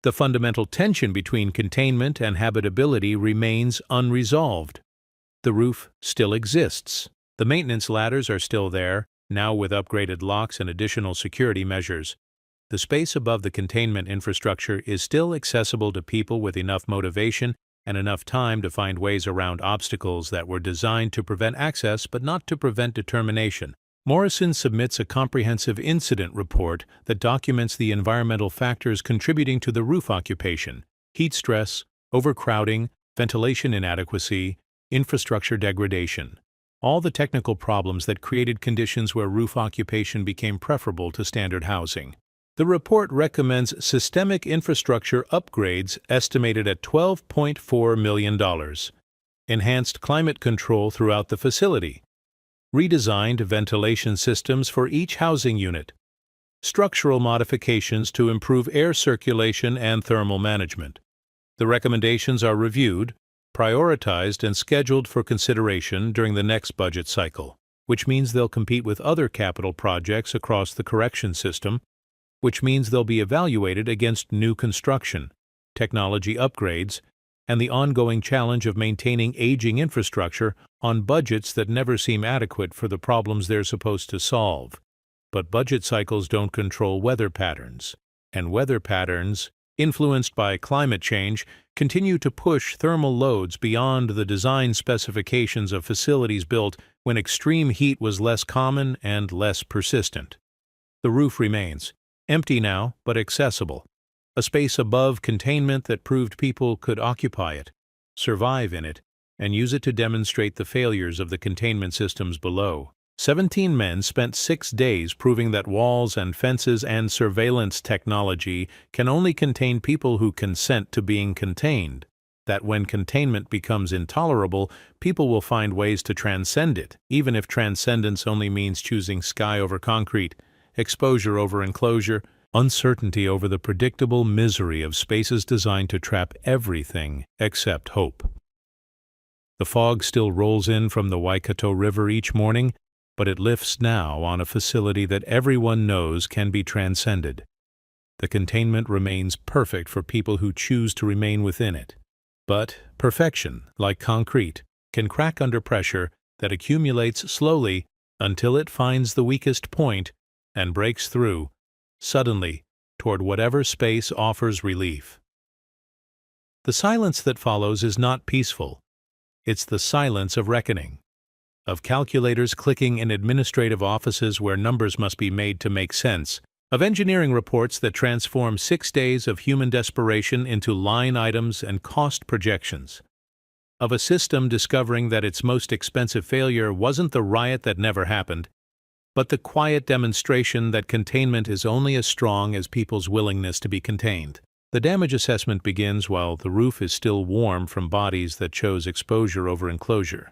Speaker 1: The fundamental tension between containment and habitability remains unresolved. The roof still exists. The maintenance ladders are still there, now with upgraded locks and additional security measures. The space above the containment infrastructure is still accessible to people with enough motivation and enough time to find ways around obstacles that were designed to prevent access but not to prevent determination. Morrison submits a comprehensive incident report that documents the environmental factors contributing to the roof occupation: heat stress, overcrowding, ventilation inadequacy, infrastructure degradation. All the technical problems that created conditions where roof occupation became preferable to standard housing. The report recommends systemic infrastructure upgrades estimated at $12.4 million, enhanced climate control throughout the facility, redesigned ventilation systems for each housing unit, structural modifications to improve air circulation and thermal management. The recommendations are reviewed, prioritized, and scheduled for consideration during the next budget cycle, which means they'll compete with other capital projects across the correction system, which means they'll be evaluated against new construction, technology upgrades, and the ongoing challenge of maintaining aging infrastructure on budgets that never seem adequate for the problems they're supposed to solve. But budget cycles don't control weather patterns, and weather patterns, influenced by climate change, continue to push thermal loads beyond the design specifications of facilities built when extreme heat was less common and less persistent. The roof remains, empty now but accessible, a space above containment that proved people could occupy it, survive in it, and use it to demonstrate the failures of the containment systems below. 17 men spent 6 days proving that walls and fences and surveillance technology can only contain people who consent to being contained, that when containment becomes intolerable, people will find ways to transcend it, even if transcendence only means choosing sky over concrete, exposure over enclosure, uncertainty over the predictable misery of spaces designed to trap everything except hope. The fog still rolls in from the Waikato River each morning, but it lifts now on a facility that everyone knows can be transcended. The containment remains perfect for people who choose to remain within it. But perfection, like concrete, can crack under pressure that accumulates slowly until it finds the weakest point and breaks through, suddenly, toward whatever space offers relief. The silence that follows is not peaceful. It's the silence of reckoning, of calculators clicking in administrative offices where numbers must be made to make sense, of engineering reports that transform 6 days of human desperation into line items and cost projections, of a system discovering that its most expensive failure wasn't the riot that never happened, but the quiet demonstration that containment is only as strong as people's willingness to be contained. The damage assessment begins while the roof is still warm from bodies that chose exposure over enclosure.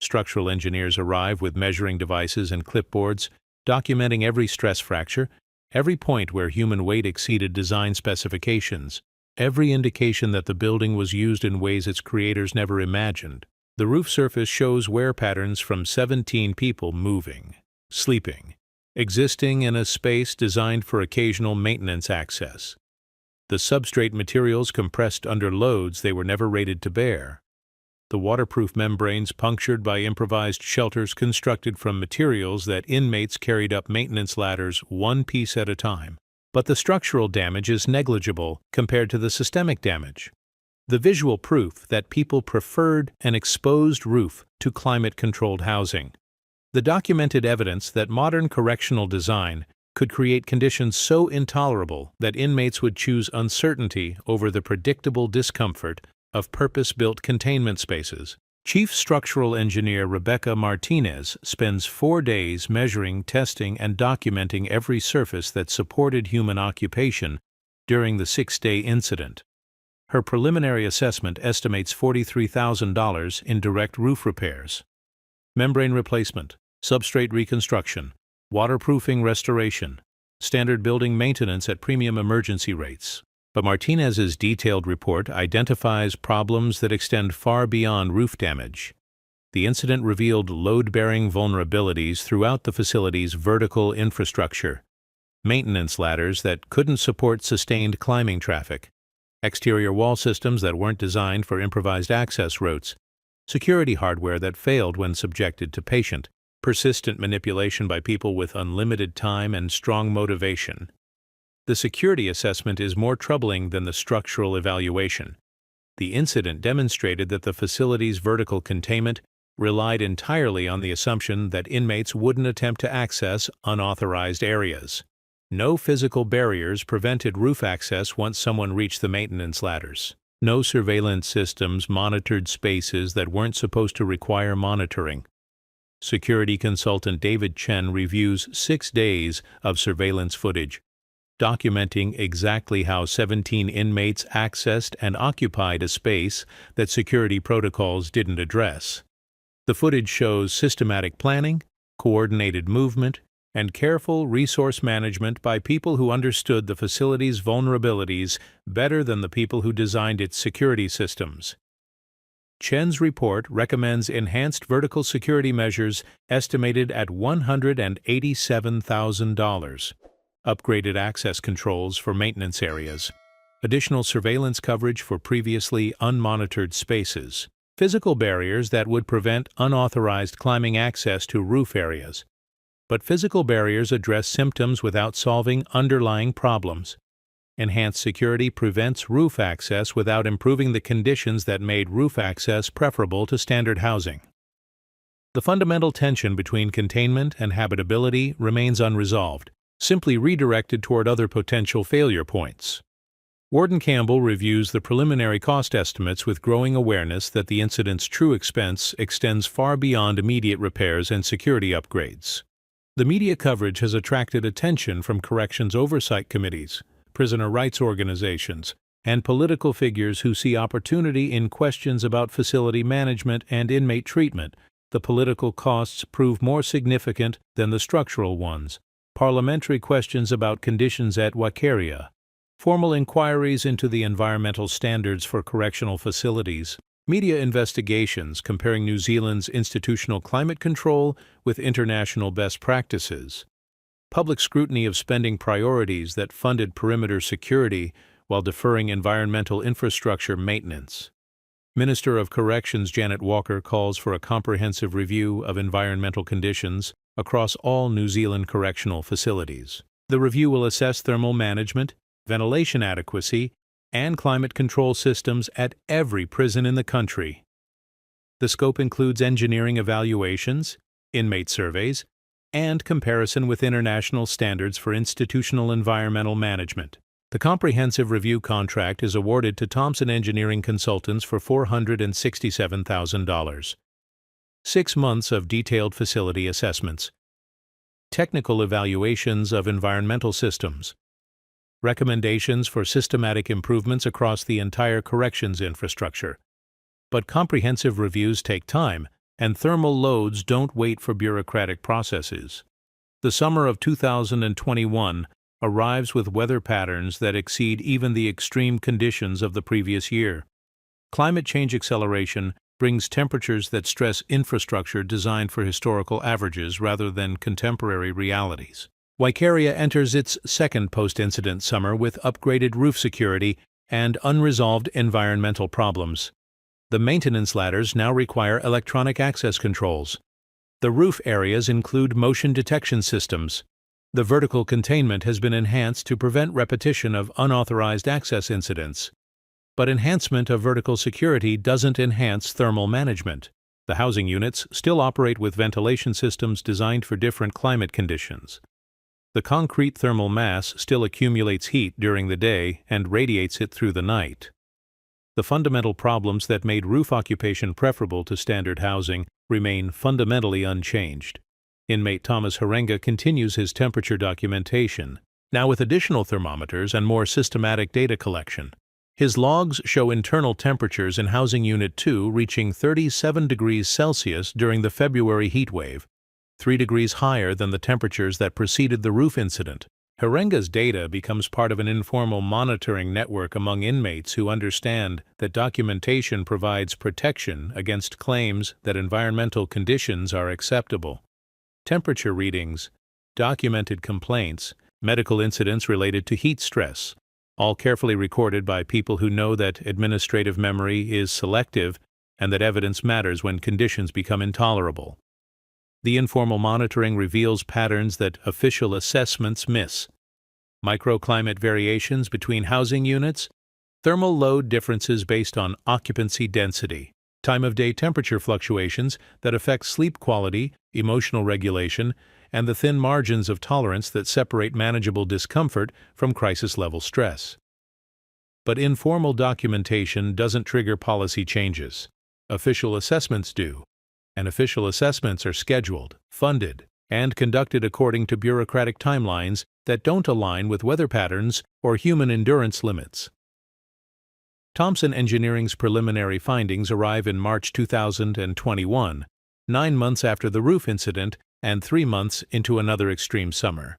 Speaker 1: Structural engineers arrive with measuring devices and clipboards, documenting every stress fracture, every point where human weight exceeded design specifications, every indication that the building was used in ways its creators never imagined. The roof surface shows wear patterns from 17 people moving, sleeping, existing in a space designed for occasional maintenance access. The substrate materials compressed under loads they were never rated to bear. The waterproof membranes punctured by improvised shelters constructed from materials that inmates carried up maintenance ladders one piece at a time. But the structural damage is negligible compared to the systemic damage. The visual proof that people preferred an exposed roof to climate-controlled housing. The documented evidence that modern correctional design could create conditions so intolerable that inmates would choose uncertainty over the predictable discomfort of purpose-built containment spaces. Chief Structural Engineer Rebecca Martinez spends 4 days measuring, testing, and documenting every surface that supported human occupation during the 6-day incident. Her preliminary assessment estimates $43,000 in direct roof repairs, membrane replacement, substrate reconstruction, waterproofing restoration, standard building maintenance at premium emergency rates. But Martinez's detailed report identifies problems that extend far beyond roof damage. The incident revealed load-bearing vulnerabilities throughout the facility's vertical infrastructure, maintenance ladders that couldn't support sustained climbing traffic, exterior wall systems that weren't designed for improvised access routes, security hardware that failed when subjected to patient, persistent manipulation by people with unlimited time and strong motivation. The security assessment is more troubling than the structural evaluation. The incident demonstrated that the facility's vertical containment relied entirely on the assumption that inmates wouldn't attempt to access unauthorized areas. No physical barriers prevented roof access once someone reached the maintenance ladders. No surveillance systems monitored spaces that weren't supposed to require monitoring. Security consultant David Chen reviews 6 days of surveillance footage, documenting exactly how 17 inmates accessed and occupied a space that security protocols didn't address. The footage shows systematic planning, coordinated movement, and careful resource management by people who understood the facility's vulnerabilities better than the people who designed its security systems. Chen's report recommends enhanced vertical security measures estimated at $187,000, upgraded access controls for maintenance areas, additional surveillance coverage for previously unmonitored spaces, physical barriers that would prevent unauthorized climbing access to roof areas. But physical barriers address symptoms without solving underlying problems. Enhanced security prevents roof access without improving the conditions that made roof access preferable to standard housing. The fundamental tension between containment and habitability remains unresolved, simply redirected toward other potential failure points. Warden Campbell reviews the preliminary cost estimates with growing awareness that the incident's true expense extends far beyond immediate repairs and security upgrades. The media coverage has attracted attention from corrections oversight committees, prisoner rights organizations, and political figures who see opportunity in questions about facility management and inmate treatment. The political costs prove more significant than the structural ones. Parliamentary questions about conditions at Waikeria, formal inquiries into the environmental standards for correctional facilities, media investigations comparing New Zealand's institutional climate control with international best practices, public scrutiny of spending priorities that funded perimeter security while deferring environmental infrastructure maintenance. Minister of Corrections Janet Walker calls for a comprehensive review of environmental conditions across all New Zealand correctional facilities. The review will assess thermal management, ventilation adequacy, and climate control systems at every prison in the country. The scope includes engineering evaluations, inmate surveys, and comparison with international standards for institutional environmental management. The comprehensive review contract is awarded to Thompson Engineering Consultants for $467,000. 6 months of detailed facility assessments, technical evaluations of environmental systems, recommendations for systematic improvements across the entire corrections infrastructure. But comprehensive reviews take time, and thermal loads don't wait for bureaucratic processes. The summer of 2021 arrives with weather patterns that exceed even the extreme conditions of the previous year. Climate change acceleration brings temperatures that stress infrastructure designed for historical averages rather than contemporary realities. Waikeria enters its second post-incident summer with upgraded roof security and unresolved environmental problems. The maintenance ladders now require electronic access controls. The roof areas include motion detection systems. The vertical containment has been enhanced to prevent repetition of unauthorized access incidents. But enhancement of vertical security doesn't enhance thermal management. The housing units still operate with ventilation systems designed for different climate conditions. The concrete thermal mass still accumulates heat during the day and radiates it through the night. The fundamental problems that made roof occupation preferable to standard housing remain fundamentally unchanged. Inmate Thomas Harenga continues his temperature documentation, now with additional thermometers and more systematic data collection. His logs show internal temperatures in Housing Unit 2 reaching 37 degrees Celsius during the February heatwave, 3 degrees higher than the temperatures that preceded the roof incident. Harenga's data becomes part of an informal monitoring network among inmates who understand that documentation provides protection against claims that environmental conditions are acceptable. Temperature readings, documented complaints, medical incidents related to heat stress, all carefully recorded by people who know that administrative memory is selective and that evidence matters when conditions become intolerable. The informal monitoring reveals patterns that official assessments miss. Microclimate variations between housing units, thermal load differences based on occupancy density, time-of-day temperature fluctuations that affect sleep quality, emotional regulation, and the thin margins of tolerance that separate manageable discomfort from crisis-level stress. But informal documentation doesn't trigger policy changes. Official assessments do. And official assessments are scheduled, funded, and conducted according to bureaucratic timelines that don't align with weather patterns or human endurance limits. Thompson Engineering's preliminary findings arrive in March 2021, 9 months after the roof incident and 3 months into another extreme summer.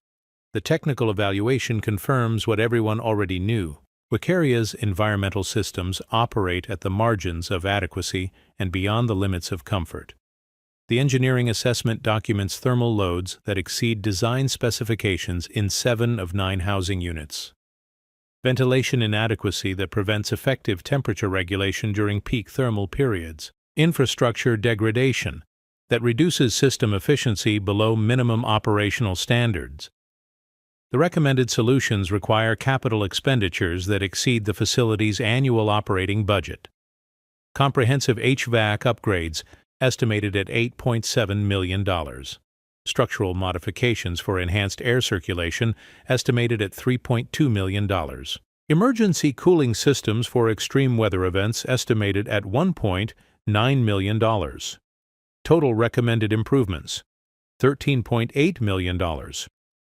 Speaker 1: The technical evaluation confirms what everyone already knew. Waikeria's environmental systems operate at the margins of adequacy and beyond the limits of comfort. The engineering assessment documents thermal loads that exceed design specifications in 7 of 9 housing units. Ventilation inadequacy that prevents effective temperature regulation during peak thermal periods. Infrastructure degradation that reduces system efficiency below minimum operational standards. The recommended solutions require capital expenditures that exceed the facility's annual operating budget. Comprehensive HVAC upgrades estimated at $8.7 million. Structural modifications for enhanced air circulation estimated at $3.2 million. Emergency cooling systems for extreme weather events estimated at $1.9 million. Total recommended improvements, $13.8 million,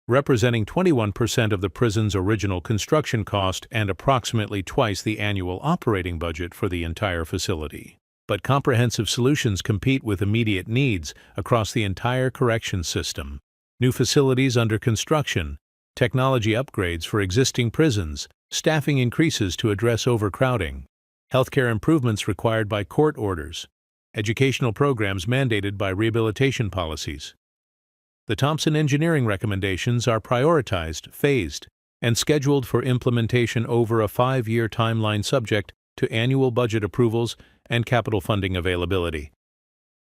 Speaker 1: representing 21% of the prison's original construction cost and approximately twice the annual operating budget for the entire facility. But comprehensive solutions compete with immediate needs across the entire correction system. New facilities under construction, technology upgrades for existing prisons, staffing increases to address overcrowding, healthcare improvements required by court orders, educational programs mandated by rehabilitation policies. The Thompson engineering recommendations are prioritized, phased, and scheduled for implementation over a 5-year timeline subject to annual budget approvals and capital funding availability,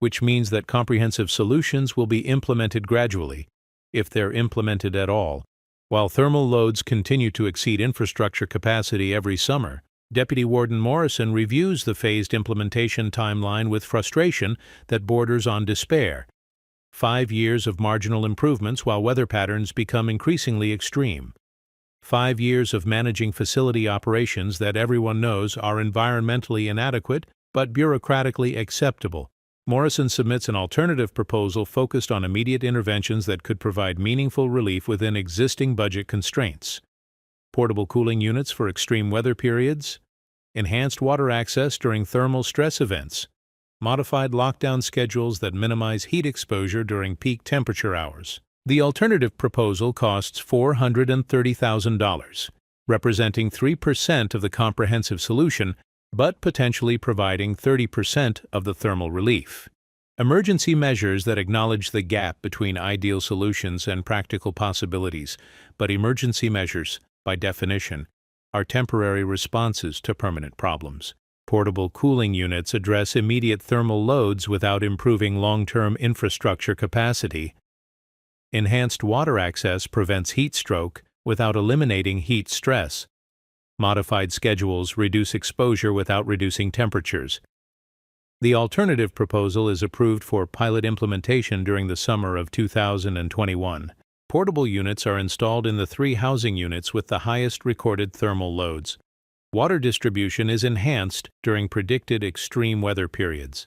Speaker 1: which means that comprehensive solutions will be implemented gradually, if they're implemented at all. While thermal loads continue to exceed infrastructure capacity every summer, Deputy Warden Morrison reviews the phased implementation timeline with frustration that borders on despair. 5 years of marginal improvements while weather patterns become increasingly extreme. 5 years of managing facility operations that everyone knows are environmentally inadequate but bureaucratically acceptable. Morrison submits an alternative proposal focused on immediate interventions that could provide meaningful relief within existing budget constraints. Portable cooling units for extreme weather periods, enhanced water access during thermal stress events, modified lockdown schedules that minimize heat exposure during peak temperature hours. The alternative proposal costs $430,000, representing 3% of the comprehensive solution, but potentially providing 30% of the thermal relief. Emergency measures that acknowledge the gap between ideal solutions and practical possibilities, but emergency measures, by definition, are temporary responses to permanent problems. Portable cooling units address immediate thermal loads without improving long-term infrastructure capacity. Enhanced water access prevents heat stroke without eliminating heat stress. Modified schedules reduce exposure without reducing temperatures. The alternative proposal is approved for pilot implementation during the summer of 2021. Portable units are installed in the 3 housing units with the highest recorded thermal loads. Water distribution is enhanced during predicted extreme weather periods.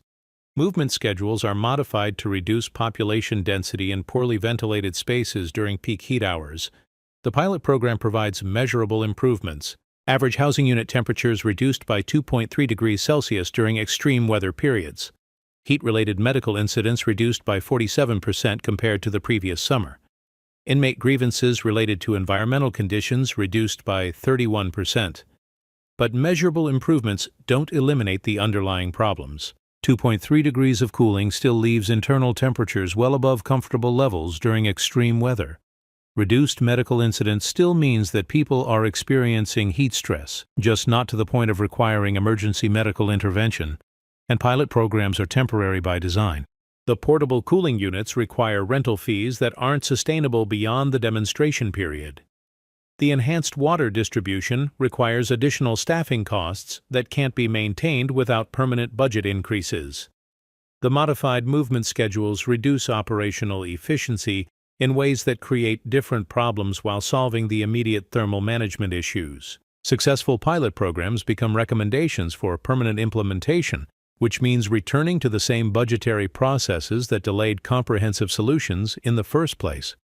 Speaker 1: Movement schedules are modified to reduce population density in poorly ventilated spaces during peak heat hours. The pilot program provides measurable improvements. Average housing unit temperatures reduced by 2.3 degrees Celsius during extreme weather periods. Heat-related medical incidents reduced by 47% compared to the previous summer. Inmate grievances related to environmental conditions reduced by 31%. But measurable improvements don't eliminate the underlying problems. 2.3 degrees of cooling still leaves internal temperatures well above comfortable levels during extreme weather. Reduced medical incidents still means that people are experiencing heat stress, just not to the point of requiring emergency medical intervention, and pilot programs are temporary by design. The portable cooling units require rental fees that aren't sustainable beyond the demonstration period. The enhanced water distribution requires additional staffing costs that can't be maintained without permanent budget increases. The modified movement schedules reduce operational efficiency in ways that create different problems while solving the immediate thermal management issues. Successful pilot programs become recommendations for permanent implementation, which means returning to the same budgetary processes that delayed comprehensive solutions in the first place.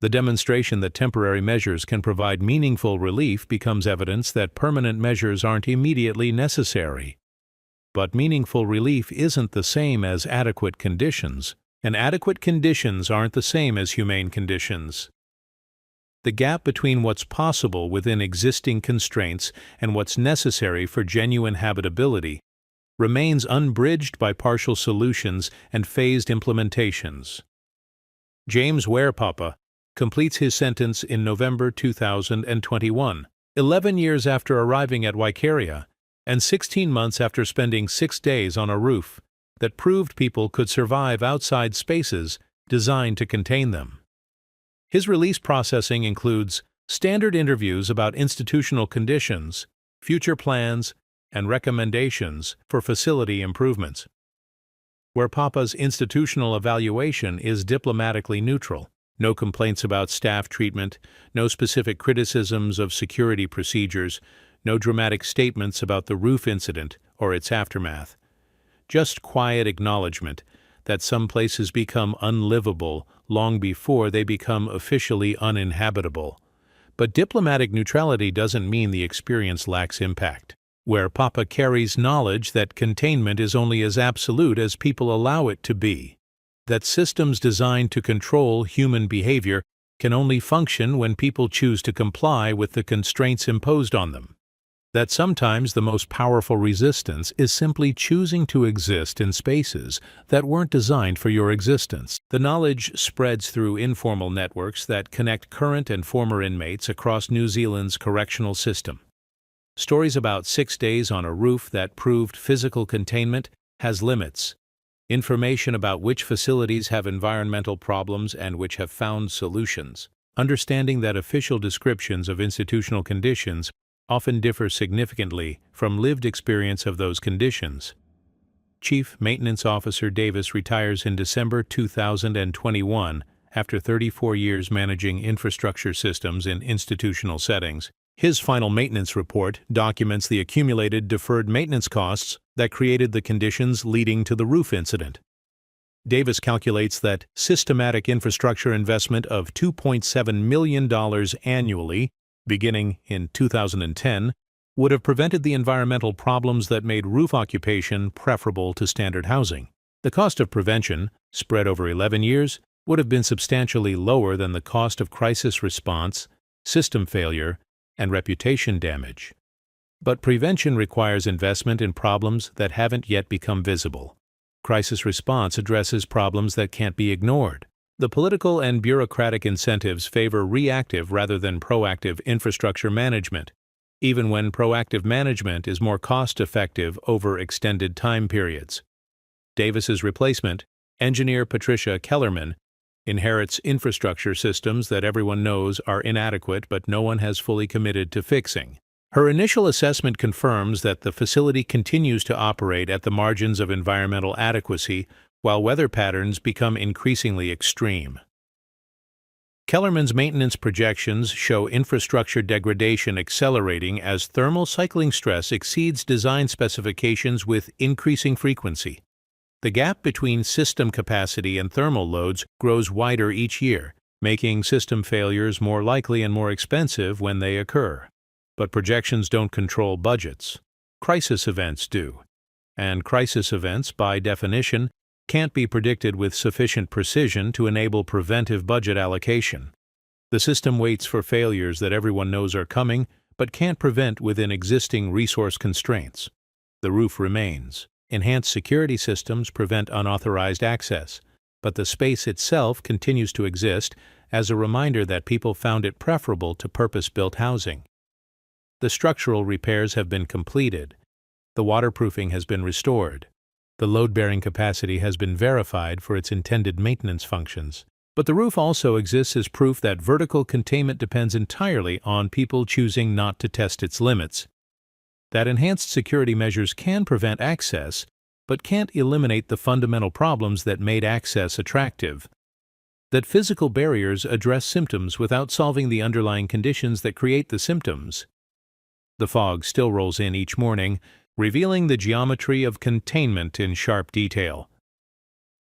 Speaker 1: The demonstration that temporary measures can provide meaningful relief becomes evidence that permanent measures aren't immediately necessary. But meaningful relief isn't the same as adequate conditions, and adequate conditions aren't the same as humane conditions. The gap between what's possible within existing constraints and what's necessary for genuine habitability remains unbridged by partial solutions and phased implementations. James Warepapa completes his sentence in November 2021, 11 years after arriving at Waikeria, and 16 months after spending 6 days on a roof that proved people could survive outside spaces designed to contain them. His release processing includes standard interviews about institutional conditions, future plans, and recommendations for facility improvements. Warepapa's institutional evaluation is diplomatically neutral. No complaints about staff treatment, no specific criticisms of security procedures, no dramatic statements about the roof incident or its aftermath. Just quiet acknowledgement that some places become unlivable long before they become officially uninhabitable. But diplomatic neutrality doesn't mean the experience lacks impact. Warepapa carries knowledge that containment is only as absolute as people allow it to be, that systems designed to control human behavior can only function when people choose to comply with the constraints imposed on them, that sometimes the most powerful resistance is simply choosing to exist in spaces that weren't designed for your existence. The knowledge spreads through informal networks that connect current and former inmates across New Zealand's correctional system. Stories about 6 days on a roof that proved physical containment has limits. Information about which facilities have environmental problems and which have found solutions. Understanding that official descriptions of institutional conditions often differ significantly from lived experience of those conditions. Chief Maintenance Officer Davis retires in December 2021 after 34 years managing infrastructure systems in institutional settings. His final maintenance report documents the accumulated deferred maintenance costs that created the conditions leading to the roof incident. Davis calculates that systematic infrastructure investment of $2.7 million annually, beginning in 2010, would have prevented the environmental problems that made roof occupation preferable to standard housing. The cost of prevention, spread over 11 years, would have been substantially lower than the cost of crisis response, system failure, and reputation damage. But prevention requires investment in problems that haven't yet become visible. Crisis response addresses problems that can't be ignored. The political and bureaucratic incentives favor reactive rather than proactive infrastructure management, even when proactive management is more cost-effective over extended time periods. Davis's replacement, engineer Patricia Kellerman, inherits infrastructure systems that everyone knows are inadequate but no one has fully committed to fixing. Her initial assessment confirms that the facility continues to operate at the margins of environmental adequacy while weather patterns become increasingly extreme. Kellerman's maintenance projections show infrastructure degradation accelerating as thermal cycling stress exceeds design specifications with increasing frequency. The gap between system capacity and thermal loads grows wider each year, making system failures more likely and more expensive when they occur. But projections don't control budgets. Crisis events do. And crisis events, by definition, can't be predicted with sufficient precision to enable preventive budget allocation. The system waits for failures that everyone knows are coming, but can't prevent within existing resource constraints. The roof remains. Enhanced security systems prevent unauthorized access, but the space itself continues to exist as a reminder that people found it preferable to purpose-built housing. The structural repairs have been completed. The waterproofing has been restored. The load-bearing capacity has been verified for its intended maintenance functions. But the roof also exists as proof that vertical containment depends entirely on people choosing not to test its limits. That enhanced security measures can prevent access, but can't eliminate the fundamental problems that made access attractive. That physical barriers address symptoms without solving the underlying conditions that create the symptoms. The fog still rolls in each morning, revealing the geometry of containment in sharp detail.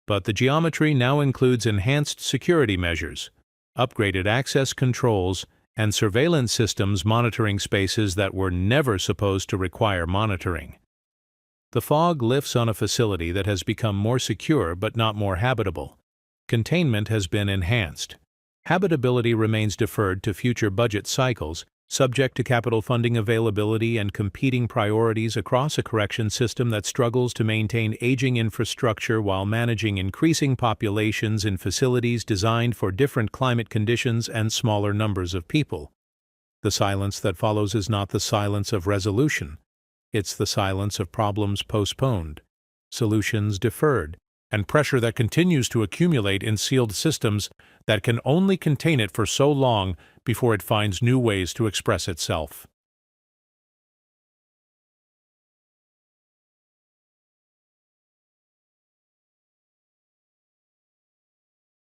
Speaker 1: But the geometry now includes enhanced security measures, upgraded access controls, and surveillance systems monitoring spaces that were never supposed to require monitoring. The fog lifts on a facility that has become more secure but not more habitable. Containment has been enhanced. Habitability remains deferred to future budget cycles, subject to capital funding availability and competing priorities across a correction system that struggles to maintain aging infrastructure while managing increasing populations in facilities designed for different climate conditions and smaller numbers of people. The silence that follows is not the silence of resolution. It's the silence of problems postponed, solutions deferred, and pressure that continues to accumulate in sealed systems that can only contain it for so long before it finds new ways to express itself.